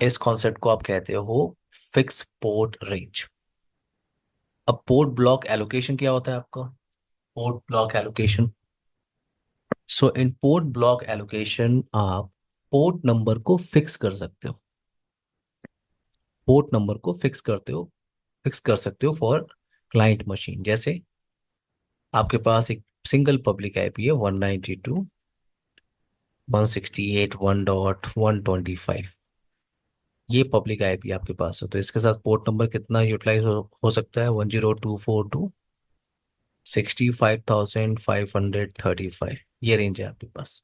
Speaker 2: इस कॉन्सेप्ट को आप कहते हो फिक्स पोर्ट रेंज। अब पोर्ट ब्लॉक एलोकेशन क्या होता है आपका, पोर्ट ब्लॉक एलोकेशन। सो इन पोर्ट ब्लॉक एलोकेशन आप पोर्ट नंबर को फिक्स कर सकते हो, पोर्ट नंबर को फिक्स करते हो, फिक्स कर सकते हो फॉर क्लाइंट मशीन। जैसे आपके पास एक सिंगल पब्लिक आईपी है 192.168.1.125, ये पब्लिक आईपी आपके पास है। तो इसके साथ पोर्ट नंबर कितना यूटिलाइज हो सकता है, 1024265,535, ये रेंज है आपके पास।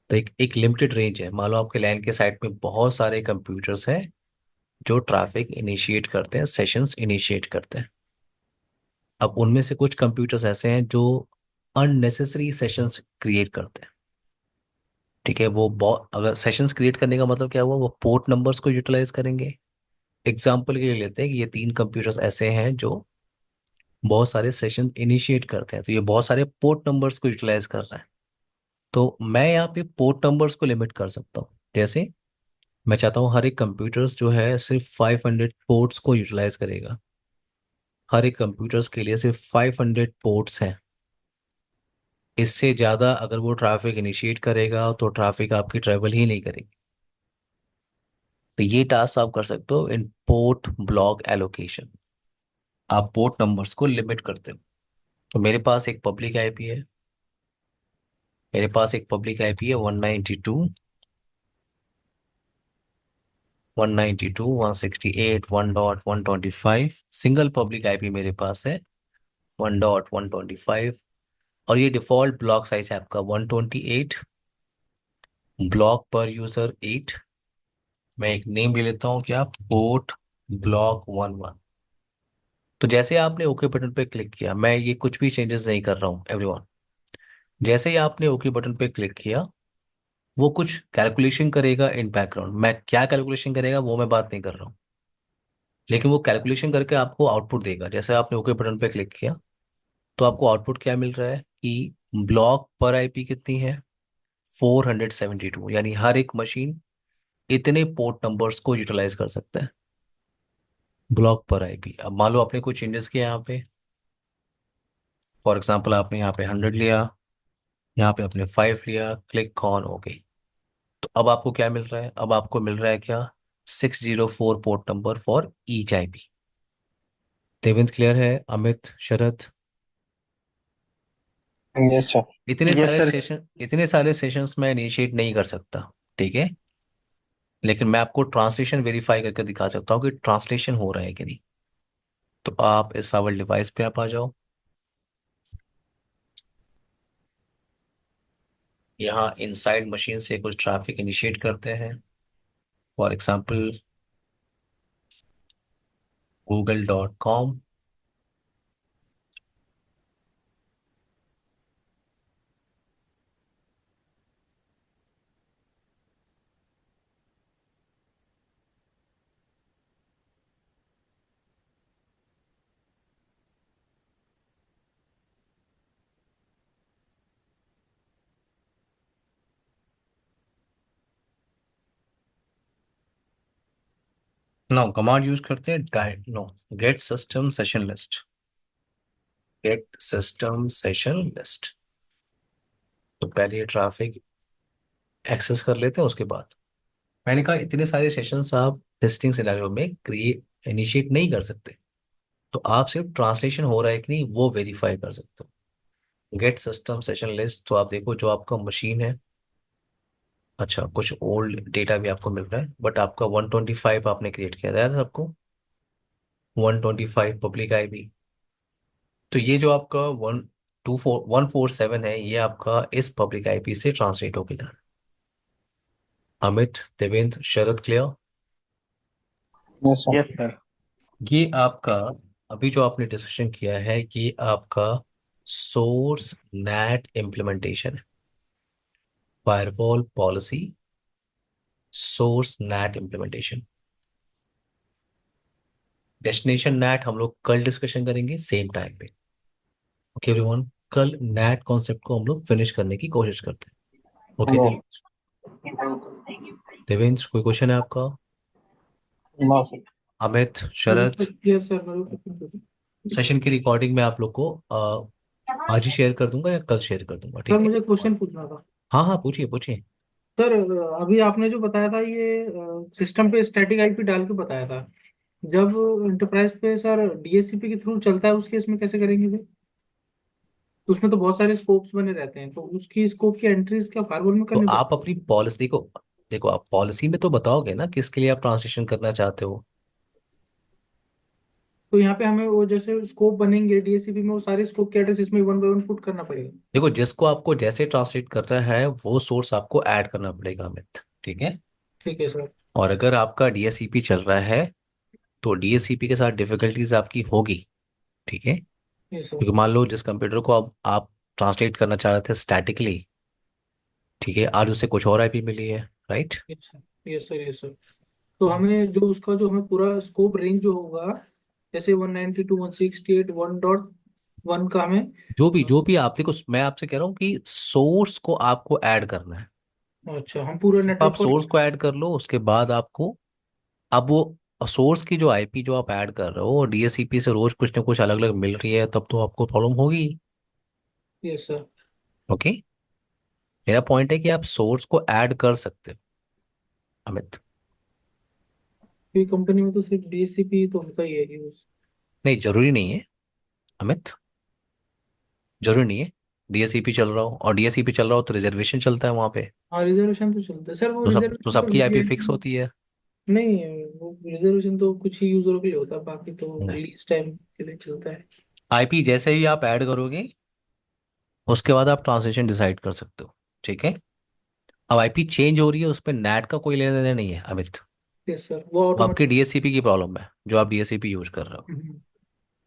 Speaker 2: तो एक लिमिटेड रेंज है। मान लो आपके लैन के साइड में बहुत सारे कंप्यूटर्स हैं जो ट्रैफिक इनिशिएट करते हैं, सेशंस इनिशिएट करते हैं। अब उनमें से कुछ कंप्यूटर्स ऐसे हैं जो अननेसेसरी सेशंस क्रिएट करते हैं। ठीक है, वो बहुत, अगर सेशंस क्रिएट करने का मतलब क्या हुआ, वो पोर्ट नंबर्स को यूटिलाइज करेंगे। एग्जाम्पल के लिए लेते हैं कि ये 3 कंप्यूटर्स ऐसे हैं जो बहुत सारे सेशन इनिशिएट करते हैं, तो ये बहुत सारे पोर्ट नंबर्स को यूटिलाइज कर रहा है। तो मैं यहाँ पे पोर्ट नंबर्स को लिमिट कर सकता हूँ। जैसे मैं चाहता हूँ हर एक कंप्यूटर्स जो है सिर्फ 500 पोर्ट्स को यूटिलाइज करेगा, हर एक कंप्यूटर्स के लिए सिर्फ 500 पोर्ट्स हैं। इससे ज़्यादा अगर वो ट्रैफिक इनिशिएट करेगा तो ट्रैफिक आपकी ट्रेवल ही नहीं करेगी। तो ये टास्क आप कर सकते हो इन पोर्ट ब्लॉक एलोकेशन, आप पोर्ट नंबर्स को लिमिट करते हो। तो मेरे पास एक पब्लिक आईपी है, मेरे पास एक पब्लिक आईपी है 192.168.1.125, सिंगल पब्लिक आईपी मेरे पास है 1.125। और ये डिफॉल्ट ब्लॉक साइज है आपका 128, ब्लॉक पर यूजर 8। मैं एक नेम ले लेता हूँ क्या, पोर्ट ब्लॉक 11। तो जैसे आपने ओके बटन पे क्लिक किया, मैं ये कुछ भी चेंजेस नहीं कर रहा हूँ एवरीवन, जैसे ही आपने ओके बटन पे क्लिक किया वो कुछ कैलकुलेशन करेगा इन बैकग्राउंड। मैं क्या कैलकुलेशन करेगा वो मैं बात नहीं कर रहा हूँ, लेकिन वो कैलकुलेशन करके आपको आउटपुट देगा। जैसे आपने ओके बटन पे क्लिक किया तो आपको आउटपुट क्या मिल रहा है कि ब्लॉक पर आईपी कितनी है, 472, यानी हर एक मशीन इतने पोर्ट नंबर्स को यूटिलाइज कर सकता है ब्लॉक पर आईपी। अब मान लो आपने कुछ चेंजेस किया यहाँ पे, फॉर एग्जांपल आपने यहाँ पे 100 लिया, यहाँ पे आपने 5 लिया, क्लिक ऑन ओके। तो अब आपको क्या मिल रहा है, अब आपको मिल रहा है क्या, 604 port number for each IP. Devendra clear है, अमित, शरद?
Speaker 4: Yes, sir.
Speaker 1: Yes sir.
Speaker 2: इतने सारे सेशंस मैं इनिशिएट नहीं कर सकता, ठीक है, लेकिन मैं आपको ट्रांसलेशन वेरीफाई करके दिखा सकता हूँ कि ट्रांसलेशन हो रहा है कि नहीं। तो आप इस फाइल डिवाइस पे आप आ जाओ, यहाँ इनसाइड मशीन से कुछ ट्रैफिक इनिशिएट करते हैं। For example google.com। Now command use करते हैं diagnose get system session list. Get system session list. तो पहले ट्रैफिक एक्सेस कर लेते हैं, उसके बाद मैंने कहा इतने सारे सेशंस आप टेस्टिंग सिनेरियो में क्रिएट इनिशिएट नहीं कर सकते, तो आप सिर्फ ट्रांसलेशन हो रहा है कि नहीं वो वेरीफाई कर सकते हो। गेट सिस्टम सेशन लिस्ट, तो आप देखो जो आपका मशीन है, अच्छा कुछ ओल्ड डेटा भी आपको मिल रहा है, बट आपका 125 आपने क्रिएट किया था सबको, 125 पब्लिक आईपी। तो ये जो आपका 147 है, ये आपका इस पब्लिक आईपी से ट्रांसलेट होकर जाना। Amit, Devendra, Sharad, clear?
Speaker 4: Yes sir.
Speaker 1: Yes sir.
Speaker 2: ये आपका अभी जो आपने डिस्कशन किया है, ये आपका सोर्स नेट इम्प्लीमेंटेशन है। Firewall policy, source NAT implementation. Destination net हम लोग कल डिस्कशन करेंगे सेम टाइम पे। ओके एवरीवन, कल नेट कॉन्सेप्ट को हम लोग फिनिश करने की कोशिश करते हैं। ओके
Speaker 4: नो
Speaker 2: देवेंद्र, कोई क्वेश्चन है आपका?
Speaker 4: No sir.
Speaker 2: Amit, Sharad,
Speaker 3: yes sir, मेरे को
Speaker 2: सेशन की रिकॉर्डिंग में आप लोग को आज ही शेयर कर दूंगा या कल शेयर कर दूंगा,
Speaker 3: सर
Speaker 2: ठीक है?
Speaker 3: मुझे क्वेश्चन पूछना था।
Speaker 2: हाँ हाँ, पूछिए पूछिए।
Speaker 3: सर अभी आपने जो बताया था ये सिस्टम पे स्टैटिक आईपी डाल के बताया था, जब इंटरप्राइज पे सर डीएससीपी के थ्रू चलता है उस केस में कैसे करेंगे फिर? तो उसमें तो बहुत सारे स्कोप्स बने रहते हैं, तो उसकी स्कोप की एंट्रीज क्या फायरवॉल में
Speaker 2: तो
Speaker 3: करनी
Speaker 2: आप
Speaker 3: पड़ती है?
Speaker 2: अपनी पॉलिसी को देखो, आप पॉलिसी में तो बताओगे ना किसके लिए आप ट्रांसलेशन करना चाहते हो।
Speaker 3: तो यहाँ पे हमें वो जैसे स्कोप बनेंगे डीएससीपी में, वो सारे स्कोप के एड्रेस इसमें वन बाय वन पुट करना पड़ेगा?
Speaker 2: देखो, जिसको आपको जैसे ट्रांसलेट करना है वो सोर्स आपको ऐड करना पड़ेगा अमित, ठीक है?
Speaker 3: ठीक है सर।
Speaker 2: और अगर आपका डीएससीपी चल रहा है तो डीएससीपी के साथ डिफिकल्टीज आपकी होगी, ठीक है?
Speaker 3: ये सर।
Speaker 2: क्योंकि मान लो जिस कंप्यूटर को आप ट्रांसलेट करना चाह रहे थे स्टैटिकली, ठीक है, आज उससे कुछ और आईपी मिली है, राइट?
Speaker 3: ये सर ये सर। तो हमें जो उसका जो हमें पूरा स्कोप रेंज जो होगा, जैसे 192 168 1.1 का हमें।
Speaker 2: जो भी आप देखो, मैं आपसे कह रहा हूँ कि सोर्स को आपको ऐड करना है।
Speaker 3: अच्छा, हम पूरे
Speaker 2: सिर्फ आप
Speaker 3: नेटवर्क को।
Speaker 2: सोर्स को ऐड कर लो, उसके बाद आपको अब वो सोर्स की जो आईपी जो आप ऐड कर रहे हो डीएससीपी से रोज कुछ ना कुछ अलग अलग मिल रही है, तब तो आपको प्रॉब्लम होगी।
Speaker 3: ये सर।
Speaker 2: ओके, मेरा पॉइंट है कि आप सोर्स को ऐड कर सकते हो अमित।
Speaker 3: ये कंपनी में तो सिर्फ डीएससीपी तो होता ही है यूज।
Speaker 2: नहीं, जरूरी नहीं है अमित, जरूरी नहीं है। डीएससीपी चल रहा हो और डीएससीपी चल रहा हो तो रिजर्वेशन चलता है वहां पे।
Speaker 3: हाँ, रिजर्वेशन तो चलता है सर, वो
Speaker 2: तो
Speaker 3: रिजर्वेशन तो
Speaker 2: सबकी आईपी फिक्स
Speaker 3: वीपीएन।
Speaker 2: होती है।
Speaker 3: नहीं, वो रिजर्वेशन तो कुछ ही यूजरों के लिए होता है, बाकी तो
Speaker 2: नहीं,
Speaker 3: रिलीज टाइम के लिए चलता है।
Speaker 2: आईपी जैसे ही आप ऐड करोगे उसके बाद आप ट्रांसलेशन डिसाइड कर सकते हो, ठीक है? अब आईपी चेंज हो रही है, उस पर नेट का कोई लेना देना नहीं है अमित।
Speaker 3: यस सर, वो
Speaker 2: वो आपके
Speaker 3: ऑटोमेटिक।
Speaker 2: डीएससीपी की प्रॉब्लम है जो आप डीएससीपी यूज कर रहे हो।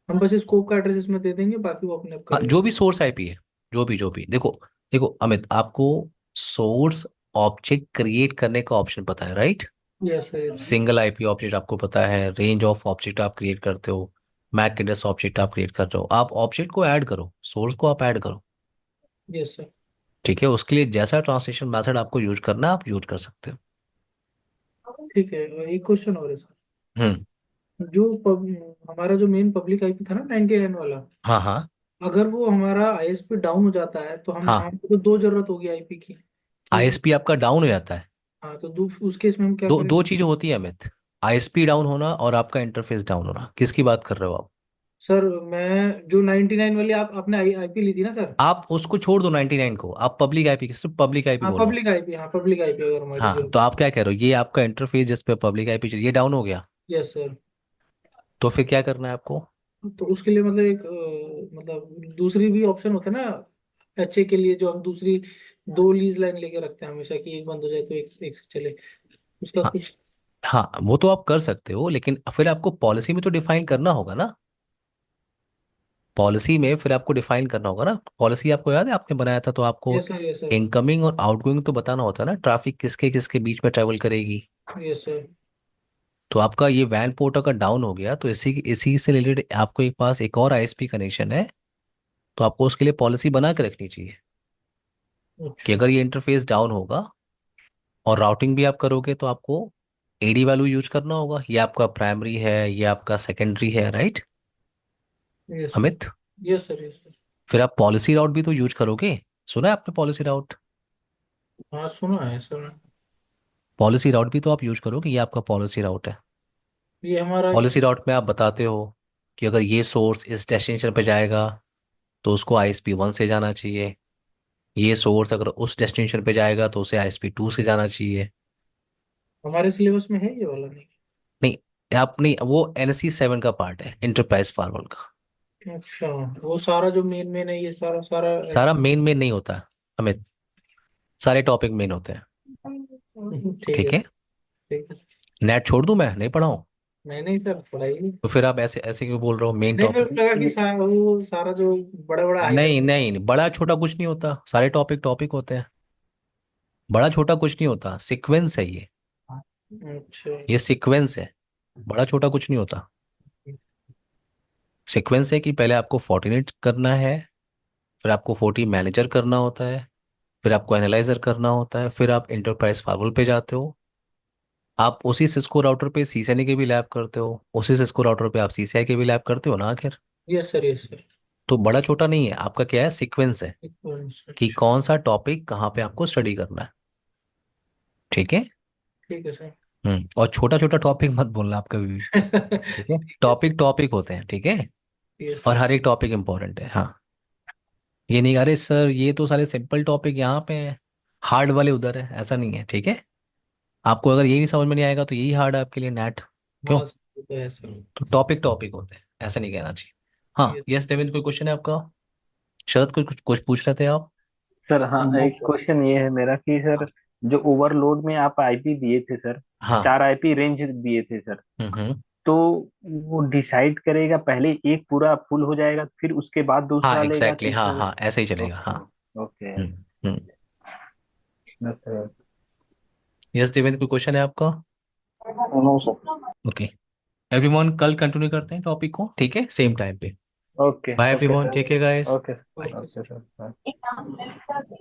Speaker 3: हम बस स्कोप का एड्रेस इसमें दे देंगे, बाकी वो अपने आप
Speaker 2: हाँ,
Speaker 3: करेगा।
Speaker 2: जो भी सोर्स आईपी है, जो भी देखो, देखो अमित, आपको सोर्स ऑब्जेक्ट क्रिएट करने का ऑप्शन पता है, right?
Speaker 3: Yes sir yes sir.
Speaker 2: Single IP object आपको पता है, रेंज ऑफ ऑब्जेक्ट आप क्रिएट करते हो, मैक एड्रेस ऑब्जेक्ट आप क्रिएट कर रहे हो, आप ऑब्जेक्ट को ऐड करो, सोर्स को आप ऐड करो,
Speaker 3: यस सर।
Speaker 2: ठीक है? उसके लिए जैसा ट्रांसलेशन मेथड आपको यूज करना है आप यूज कर सकते हो।
Speaker 3: ठीक है, और एक क्वेश्चन और है सर।
Speaker 2: हम्म।
Speaker 3: हमारा जो मेन पब्लिक आईपी था ना 99 वाला,
Speaker 2: हाँ हाँ
Speaker 3: अगर वो हमारा आईएसपी डाउन हो जाता है तो हम
Speaker 2: हाँ,
Speaker 3: हमको तो दो जरूरत होगी आईपी की कि।
Speaker 2: आईएसपी आपका डाउन हो जाता है।
Speaker 3: हाँ, तो उस केस में हम क्या
Speaker 2: दो दो
Speaker 3: करेंगे?
Speaker 2: चीजें होती है अमित, आईएसपी डाउन होना और आपका इंटरफेस डाउन होना। किसकी बात कर रहे हो आप?
Speaker 3: सर मैं जो 99 वाली आपने आईपी ली थी ना सर।
Speaker 2: आप उसको छोड़ दो 99 को, आप पब्लिक आईपी, सिर्फ पब्लिक आईपी
Speaker 3: हाँ
Speaker 2: बोलो।
Speaker 3: पब्लिक आईपी, हाँ पब्लिक आईपी अगर हमारी
Speaker 2: हाँ,
Speaker 3: जो।
Speaker 2: तो आप क्या कह रहे हो, ये आपका इंटरफेस जिस पे पब्लिक आईपी चाहिए ये डाउन हो गया,
Speaker 3: यस सर।
Speaker 2: तो फिर क्या करना है आपको?
Speaker 3: तो उसके लिए मतलब एक मतलब दूसरी भी ऑप्शन होता है ना एचए के लिए, जो हम दूसरी दो लीज लाइन लेके रखते हैं हमेशा, कि एक बंद हो जाए तो एक एक से चले, उसका
Speaker 2: हाँ,
Speaker 3: कुछ।
Speaker 2: हाँ वो तो आप कर सकते हो, लेकिन फिर आपको पॉलिसी में तो डिफाइन करना होगा ना। पॉलिसी में फिर आपको डिफाइन करना होगा ना। पॉलिसी आपको याद है आपने बनाया था, तो आपको
Speaker 3: yes sir, yes sir,
Speaker 2: incoming और आउटगोइंग तो बताना होता है ना, ट्रैफिक किसके किसके बीच में ट्रेवल करेगी।
Speaker 3: Yes sir.
Speaker 2: तो आपका ये वैन पोर्ट अगर डाउन हो गया तो इसी से रिलेटेड आपको एक पास एक और आईएसपी कनेक्शन है, तो आपको उसके लिए पॉलिसी बना के रखनी चाहिए कि
Speaker 3: अच्छा।
Speaker 2: अगर ये इंटरफेस डाउन होगा और राउटिंग भी आप करोगे तो आपको एडी वैल्यू यूज करना होगा। ये आपका प्राइमरी है, ये आपका सेकेंडरी है, right
Speaker 3: yes sir,
Speaker 2: Amit.
Speaker 3: Yes sir, yes sir.
Speaker 2: फिर आप पॉलिसी राउट भी तो यूज करोगे। सुना है आपने पॉलिसी राउट।
Speaker 3: हाँ सुना है सर।
Speaker 2: पॉलिसी राउट भी तो आप यूज करोगे, ये आपका पॉलिसी राउट है।
Speaker 3: ये हमारा
Speaker 2: पॉलिसी राउट में आप बताते हो कि अगर ये सोर्स इस डेस्टिनेशन पे जाएगा तो उसको आईएसपी 1 से जाना चाहिए, ये सोर्स अगर उस डेस्टिनेशन पे जाएगा तो उसे आईएसपी 2 से जाना चाहिए।
Speaker 3: हमारे सिलेबस में है ये वाला नहीं?
Speaker 2: नहीं, आप नहीं, वो NC 7 का पार्ट है, इंटरप्राइज फायरवॉल का।
Speaker 3: अच्छा, वो सारा जो मेन मेन है ये सारा सारा
Speaker 2: सारा मेन मेन नहीं होता अमित, सारे टॉपिक मेन होते हैं।
Speaker 3: ठीक है
Speaker 2: ठीक है।
Speaker 3: सर, ठीक है सर।
Speaker 2: नेट छोड़ दूं मैं, नहीं पढ़ाऊं?
Speaker 3: नहीं नहीं सर, पढ़ाइए।
Speaker 2: तो फिर आप ऐसे ऐसे क्यों बोल रहे हो मेन
Speaker 3: नहीं, मेरे
Speaker 2: टॉपिक।
Speaker 3: को लगा कि वो सारा जो बड़ा बड़ा हाईलाइट।
Speaker 2: नहीं नहीं नहीं, बड़ा छोटा कुछ नहीं होता, सारे टॉपिक टॉपिक होते हैं। बड़ा छोटा कुछ नहीं होता, सीक्वेंस है ये।
Speaker 3: अच्छा।
Speaker 2: ये सीक्वेंस है, बड़ा छोटा कुछ नहीं होता। सीक्वेंस है कि पहले आपको फोर्टिनेट करना है, फिर आपको 40 मैनेजर करना होता है, फिर आपको एनालाइजर करना होता है, फिर आप इंटरप्राइज फायरवॉल पे जाते हो। आप उसी सिस्को राउटर पे सीसीएनए के भी लैब करते हो, उसी सिस्को राउटर पे आप सीसीआई के भी लैब करते हो ना आखिर।
Speaker 3: Yes sir, yes sir.
Speaker 2: तो बड़ा छोटा नहीं है आपका, क्या है सीक्वेंस है कि
Speaker 3: अच्छा।
Speaker 2: कौन सा टॉपिक कहाँ पे आपको स्टडी करना है। ठीक है।
Speaker 3: ठीक है सर।
Speaker 2: और छोटा छोटा टॉपिक मत बोलना आप कभी भी। ठीक है,
Speaker 3: ठीक है सर।
Speaker 2: टॉपिक टॉपिक होते हैं, ठीक है।
Speaker 3: यस
Speaker 2: और
Speaker 3: सर।
Speaker 2: हर एक टॉपिक इंपॉर्टेंट है, हाँ। ये नहीं अरे सर ये तो सारे सिंपल टॉपिक यहाँ पे हैं, हार्ड वाले उधर है, ऐसा नहीं है, ठीक है। आपको अगर यही समझ में नहीं आएगा तो यही हार्ड है आपके लिए, नेट। क्यों।
Speaker 3: हाँ सर, वो तो है सर।
Speaker 2: तो टॉपिक टॉपिक होते हैं, ऐसा नहीं कहना चाहिए। हाँ
Speaker 3: यस।
Speaker 2: यस देवेंद्र, कोई क्वेश्चन है आपका। शरद कुछ कुछ पूछ रहे थे आप।
Speaker 1: सर हाँ,
Speaker 3: हाँ
Speaker 1: एक
Speaker 3: सर।
Speaker 1: क्वेश्चन ये है मेरा कि सर,
Speaker 2: हाँ
Speaker 1: जो ओवरलोड में आप आईपी दिए थे सर,
Speaker 2: हाँ।
Speaker 1: 4 आईपी रेंज दिए थे सर,
Speaker 2: हम्म।
Speaker 1: तो वो डिसाइड करेगा पहले एक पूरा फुल हो जाएगा फिर उसके बाद
Speaker 2: हाँ
Speaker 1: दूसरा लेगा
Speaker 2: एग्जैक्टली,
Speaker 1: कि
Speaker 2: हाँ
Speaker 1: सर?
Speaker 2: हाँ ऐसे ही चलेगा,
Speaker 1: ओके।
Speaker 2: हाँ।
Speaker 1: Okay.
Speaker 2: Hmm.
Speaker 1: Yes sir.
Speaker 2: Yes Devendra, कोई क्वेश्चन है आपका।
Speaker 4: No sir.
Speaker 2: ओके एवरीवन, कल कंटिन्यू करते हैं टॉपिक को, ठीक है, सेम टाइम पे।
Speaker 1: Okay.
Speaker 2: Bye
Speaker 1: okay
Speaker 2: everyone,
Speaker 1: sir.
Speaker 2: Take care guys.
Speaker 1: Okay. Okay sir.